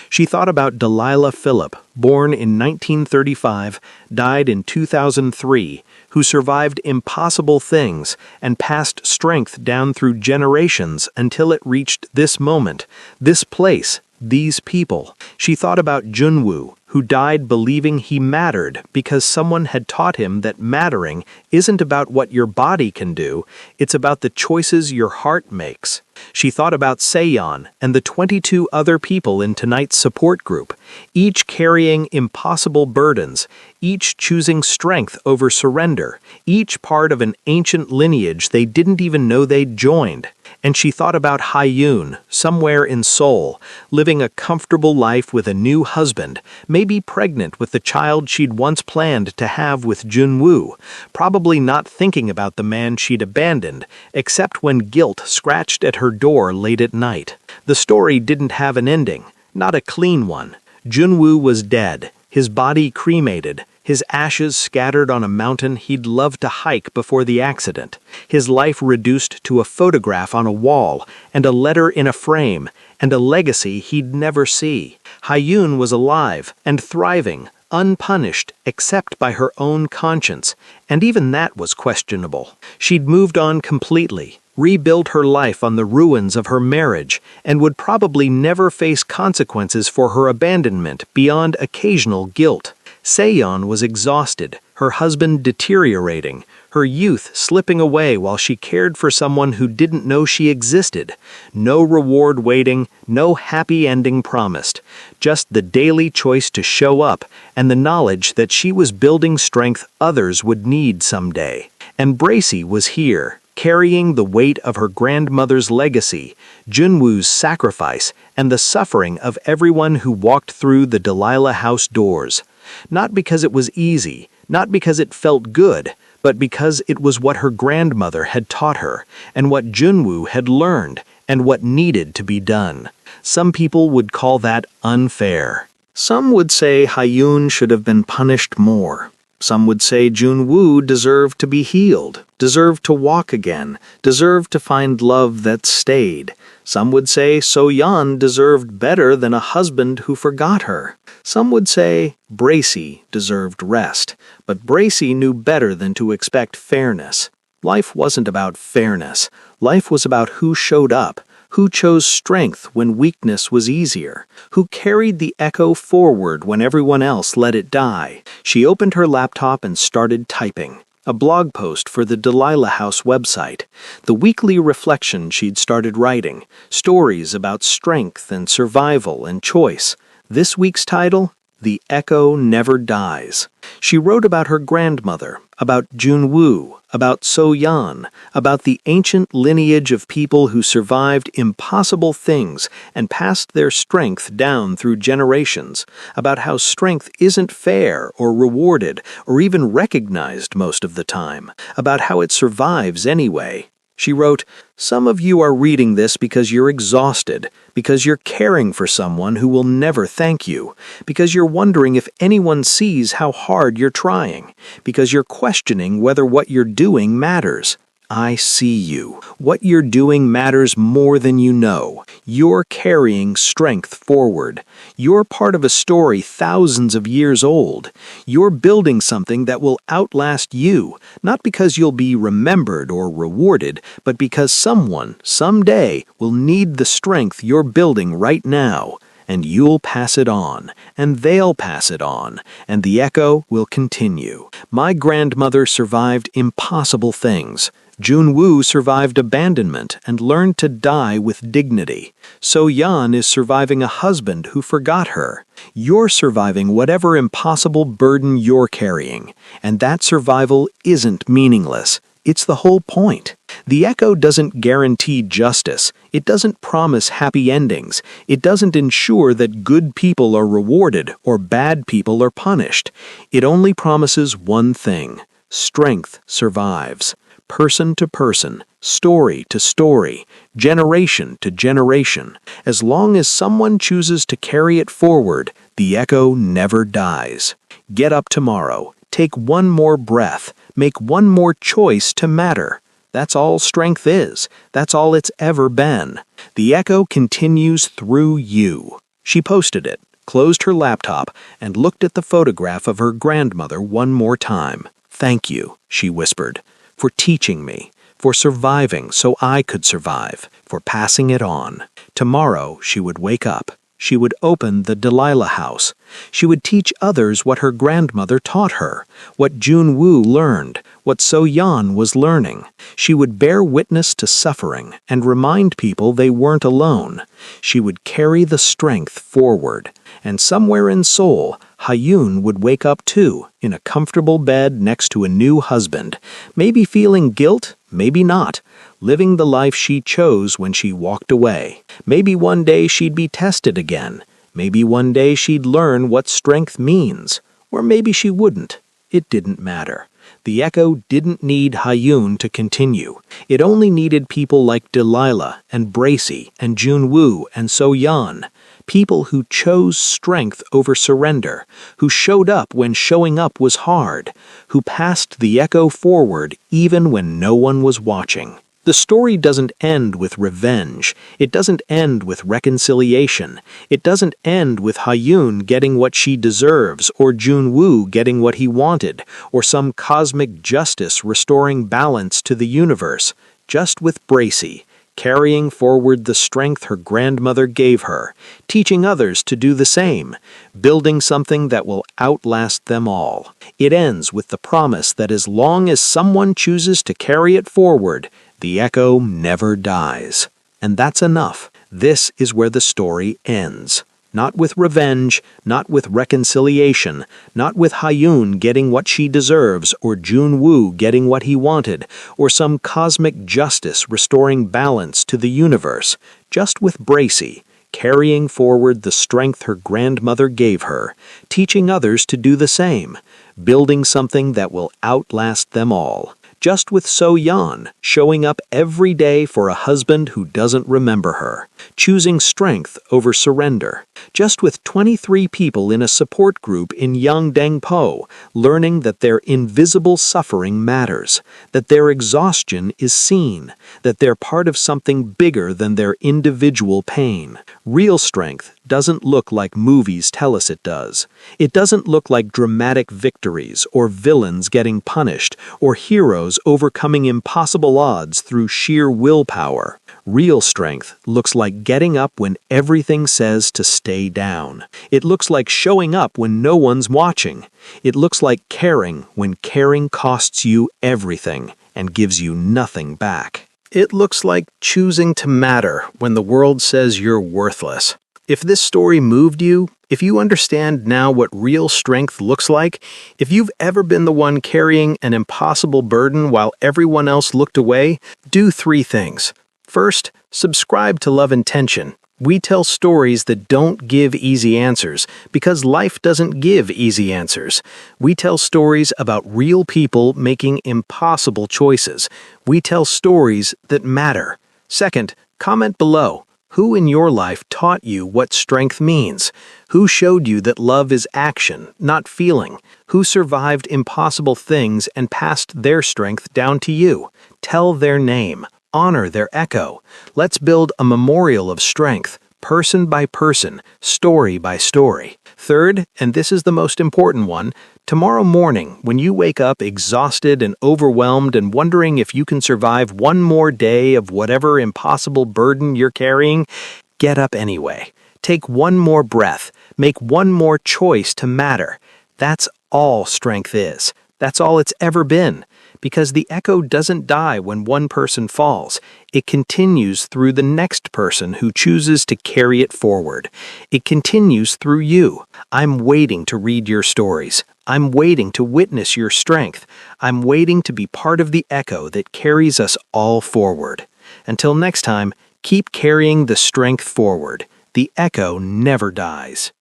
She thought about Delilah Phillip, born in 1935, died in 2003, who survived impossible things and passed strength down through generations until it reached this moment, this place, these people. She thought about Junwoo, who died believing he mattered because someone had taught him that mattering isn't about what your body can do, it's about the choices your heart makes. She thought about Seon and the 22 other people in tonight's support group, each carrying impossible burdens, each choosing strength over surrender, each part of an ancient lineage they didn't even know they'd joined. And she thought about Hyun, somewhere in Seoul, living a comfortable life with a new husband, maybe pregnant with the child she'd once planned to have with Junwoo, probably not thinking about the man she'd abandoned, except when guilt scratched at her door late at night. The story didn't have an ending, not a clean one. Junwoo was dead, his body cremated, his ashes scattered on a mountain he'd loved to hike before the accident, his life reduced to a photograph on a wall, and a letter in a frame, and a legacy he'd never see. Hyun was alive and thriving, unpunished except by her own conscience, and even that was questionable. She'd moved on completely, rebuilt her life on the ruins of her marriage, and would probably never face consequences for her abandonment beyond occasional guilt. Seon was exhausted, her husband deteriorating, her youth slipping away while she cared for someone who didn't know she existed. No reward waiting, no happy ending promised, just the daily choice to show up and the knowledge that she was building strength others would need someday. And Bracey was here, carrying the weight of her grandmother's legacy, Junwoo's sacrifice, and the suffering of everyone who walked through the Delilah house doors. Not because it was easy, not because it felt good, but because it was what her grandmother had taught her, and what Junwoo had learned, and what needed to be done. Some people would call that unfair. Some would say Hyun should have been punished more. Some would say Junwoo deserved to be healed, deserved to walk again, deserved to find love that stayed. Some would say So-yeon deserved better than a husband who forgot her. Some would say Bracey deserved rest, but Bracey knew better than to expect fairness. Life wasn't about fairness. Life was about who showed up, who chose strength when weakness was easier, who carried the echo forward when everyone else let it die. She opened her laptop and started typing. A blog post for the Delilah House website, the weekly reflection she'd started writing, stories about strength and survival and choice. This week's title, The Echo Never Dies. She wrote about her grandmother, about Junwoo, about So-yeon, about the ancient lineage of people who survived impossible things and passed their strength down through generations, about how strength isn't fair or rewarded or even recognized most of the time, about how it survives anyway. She wrote, "Some of you are reading this because you're exhausted, because you're caring for someone who will never thank you, because you're wondering if anyone sees how hard you're trying, because you're questioning whether what you're doing matters. I see you. What you're doing matters more than you know. You're carrying strength forward. You're part of a story thousands of years old. You're building something that will outlast you, not because you'll be remembered or rewarded, but because someone, someday, will need the strength you're building right now. And you'll pass it on, and they'll pass it on, and the echo will continue. My grandmother survived impossible things. Junwoo survived abandonment and learned to die with dignity. So-yeon is surviving a husband who forgot her. You're surviving whatever impossible burden you're carrying, and that survival isn't meaningless. It's the whole point. The Echo doesn't guarantee justice. It doesn't promise happy endings. It doesn't ensure that good people are rewarded or bad people are punished. It only promises one thing: strength survives. Person to person, story to story, generation to generation. As long as someone chooses to carry it forward, the echo never dies. Get up tomorrow. Take one more breath. Make one more choice to matter. That's all strength is. That's all it's ever been. The echo continues through you. She posted it, closed her laptop, and looked at the photograph of her grandmother one more time. "Thank you," she whispered, "for teaching me, for surviving so I could survive, for passing it on." Tomorrow she would wake up. She would open the Delilah House. She would teach others what her grandmother taught her, what Junwoo learned, what So-yeon was learning. She would bear witness to suffering and remind people they weren't alone. She would carry the strength forward. And somewhere in Seoul, Ha-yoon would wake up too, in a comfortable bed next to a new husband, maybe feeling guilt, maybe not, living the life she chose when she walked away. Maybe one day she'd be tested again. Maybe one day she'd learn what strength means. Or maybe she wouldn't. It didn't matter. The echo didn't need Ha-yoon to continue. It only needed people like Delilah and Bracy and Junwoo and So-yeon. People who chose strength over surrender, who showed up when showing up was hard, who passed the echo forward even when no one was watching. The story doesn't end with revenge. It doesn't end with reconciliation. It doesn't end with Ha-yoon getting what she deserves, or Junwoo getting what he wanted, or some cosmic justice restoring balance to the universe. Just with Bracy, carrying forward the strength her grandmother gave her, teaching others to do the same, building something that will outlast them all. It ends with the promise that as long as someone chooses to carry it forward, the echo never dies. And that's enough. This is where the story ends. Not with revenge, not with reconciliation, not with Ha-yoon getting what she deserves, or Junwoo getting what he wanted, or some cosmic justice restoring balance to the universe. Just with Bracy, carrying forward the strength her grandmother gave her, teaching others to do the same, building something that will outlast them all. Just with So-yeon, showing up every day for a husband who doesn't remember her, choosing strength over surrender. Just with 23 people in a support group in Yeongdangpo, learning that their invisible suffering matters, that their exhaustion is seen, that they're part of something bigger than their individual pain. Real strength doesn't look like movies tell us it does. It doesn't look like dramatic victories or villains getting punished or heroes overcoming impossible odds through sheer willpower. Real strength looks like getting up when everything says to stay down. It looks like showing up when no one's watching. It looks like caring when caring costs you everything and gives you nothing back. It looks like choosing to matter when the world says you're worthless. If this story moved you, If you understand now what real strength looks like, if you've ever been the one carrying an impossible burden while everyone else looked away, do 3 things. First, subscribe to Love and Tension. We tell stories that don't give easy answers because life doesn't give easy answers. We tell stories about real people making impossible choices. We tell stories that matter. Second, comment below. Who in your life taught you what strength means? Who showed you that love is action, not feeling? Who survived impossible things and passed their strength down to you? Tell their name. Honor their echo. Let's build a memorial of strength, person by person, story by story. Third, and this is the most important one, tomorrow morning, when you wake up exhausted and overwhelmed and wondering if you can survive one more day of whatever impossible burden you're carrying, get up anyway. Take one more breath. Make one more choice to matter. That's all strength is. That's all it's ever been. Because the echo doesn't die when one person falls. It continues through the next person who chooses to carry it forward. It continues through you. I'm waiting to read your stories. I'm waiting to witness your strength. I'm waiting to be part of the echo that carries us all forward. Until next time, keep carrying the strength forward. The echo never dies.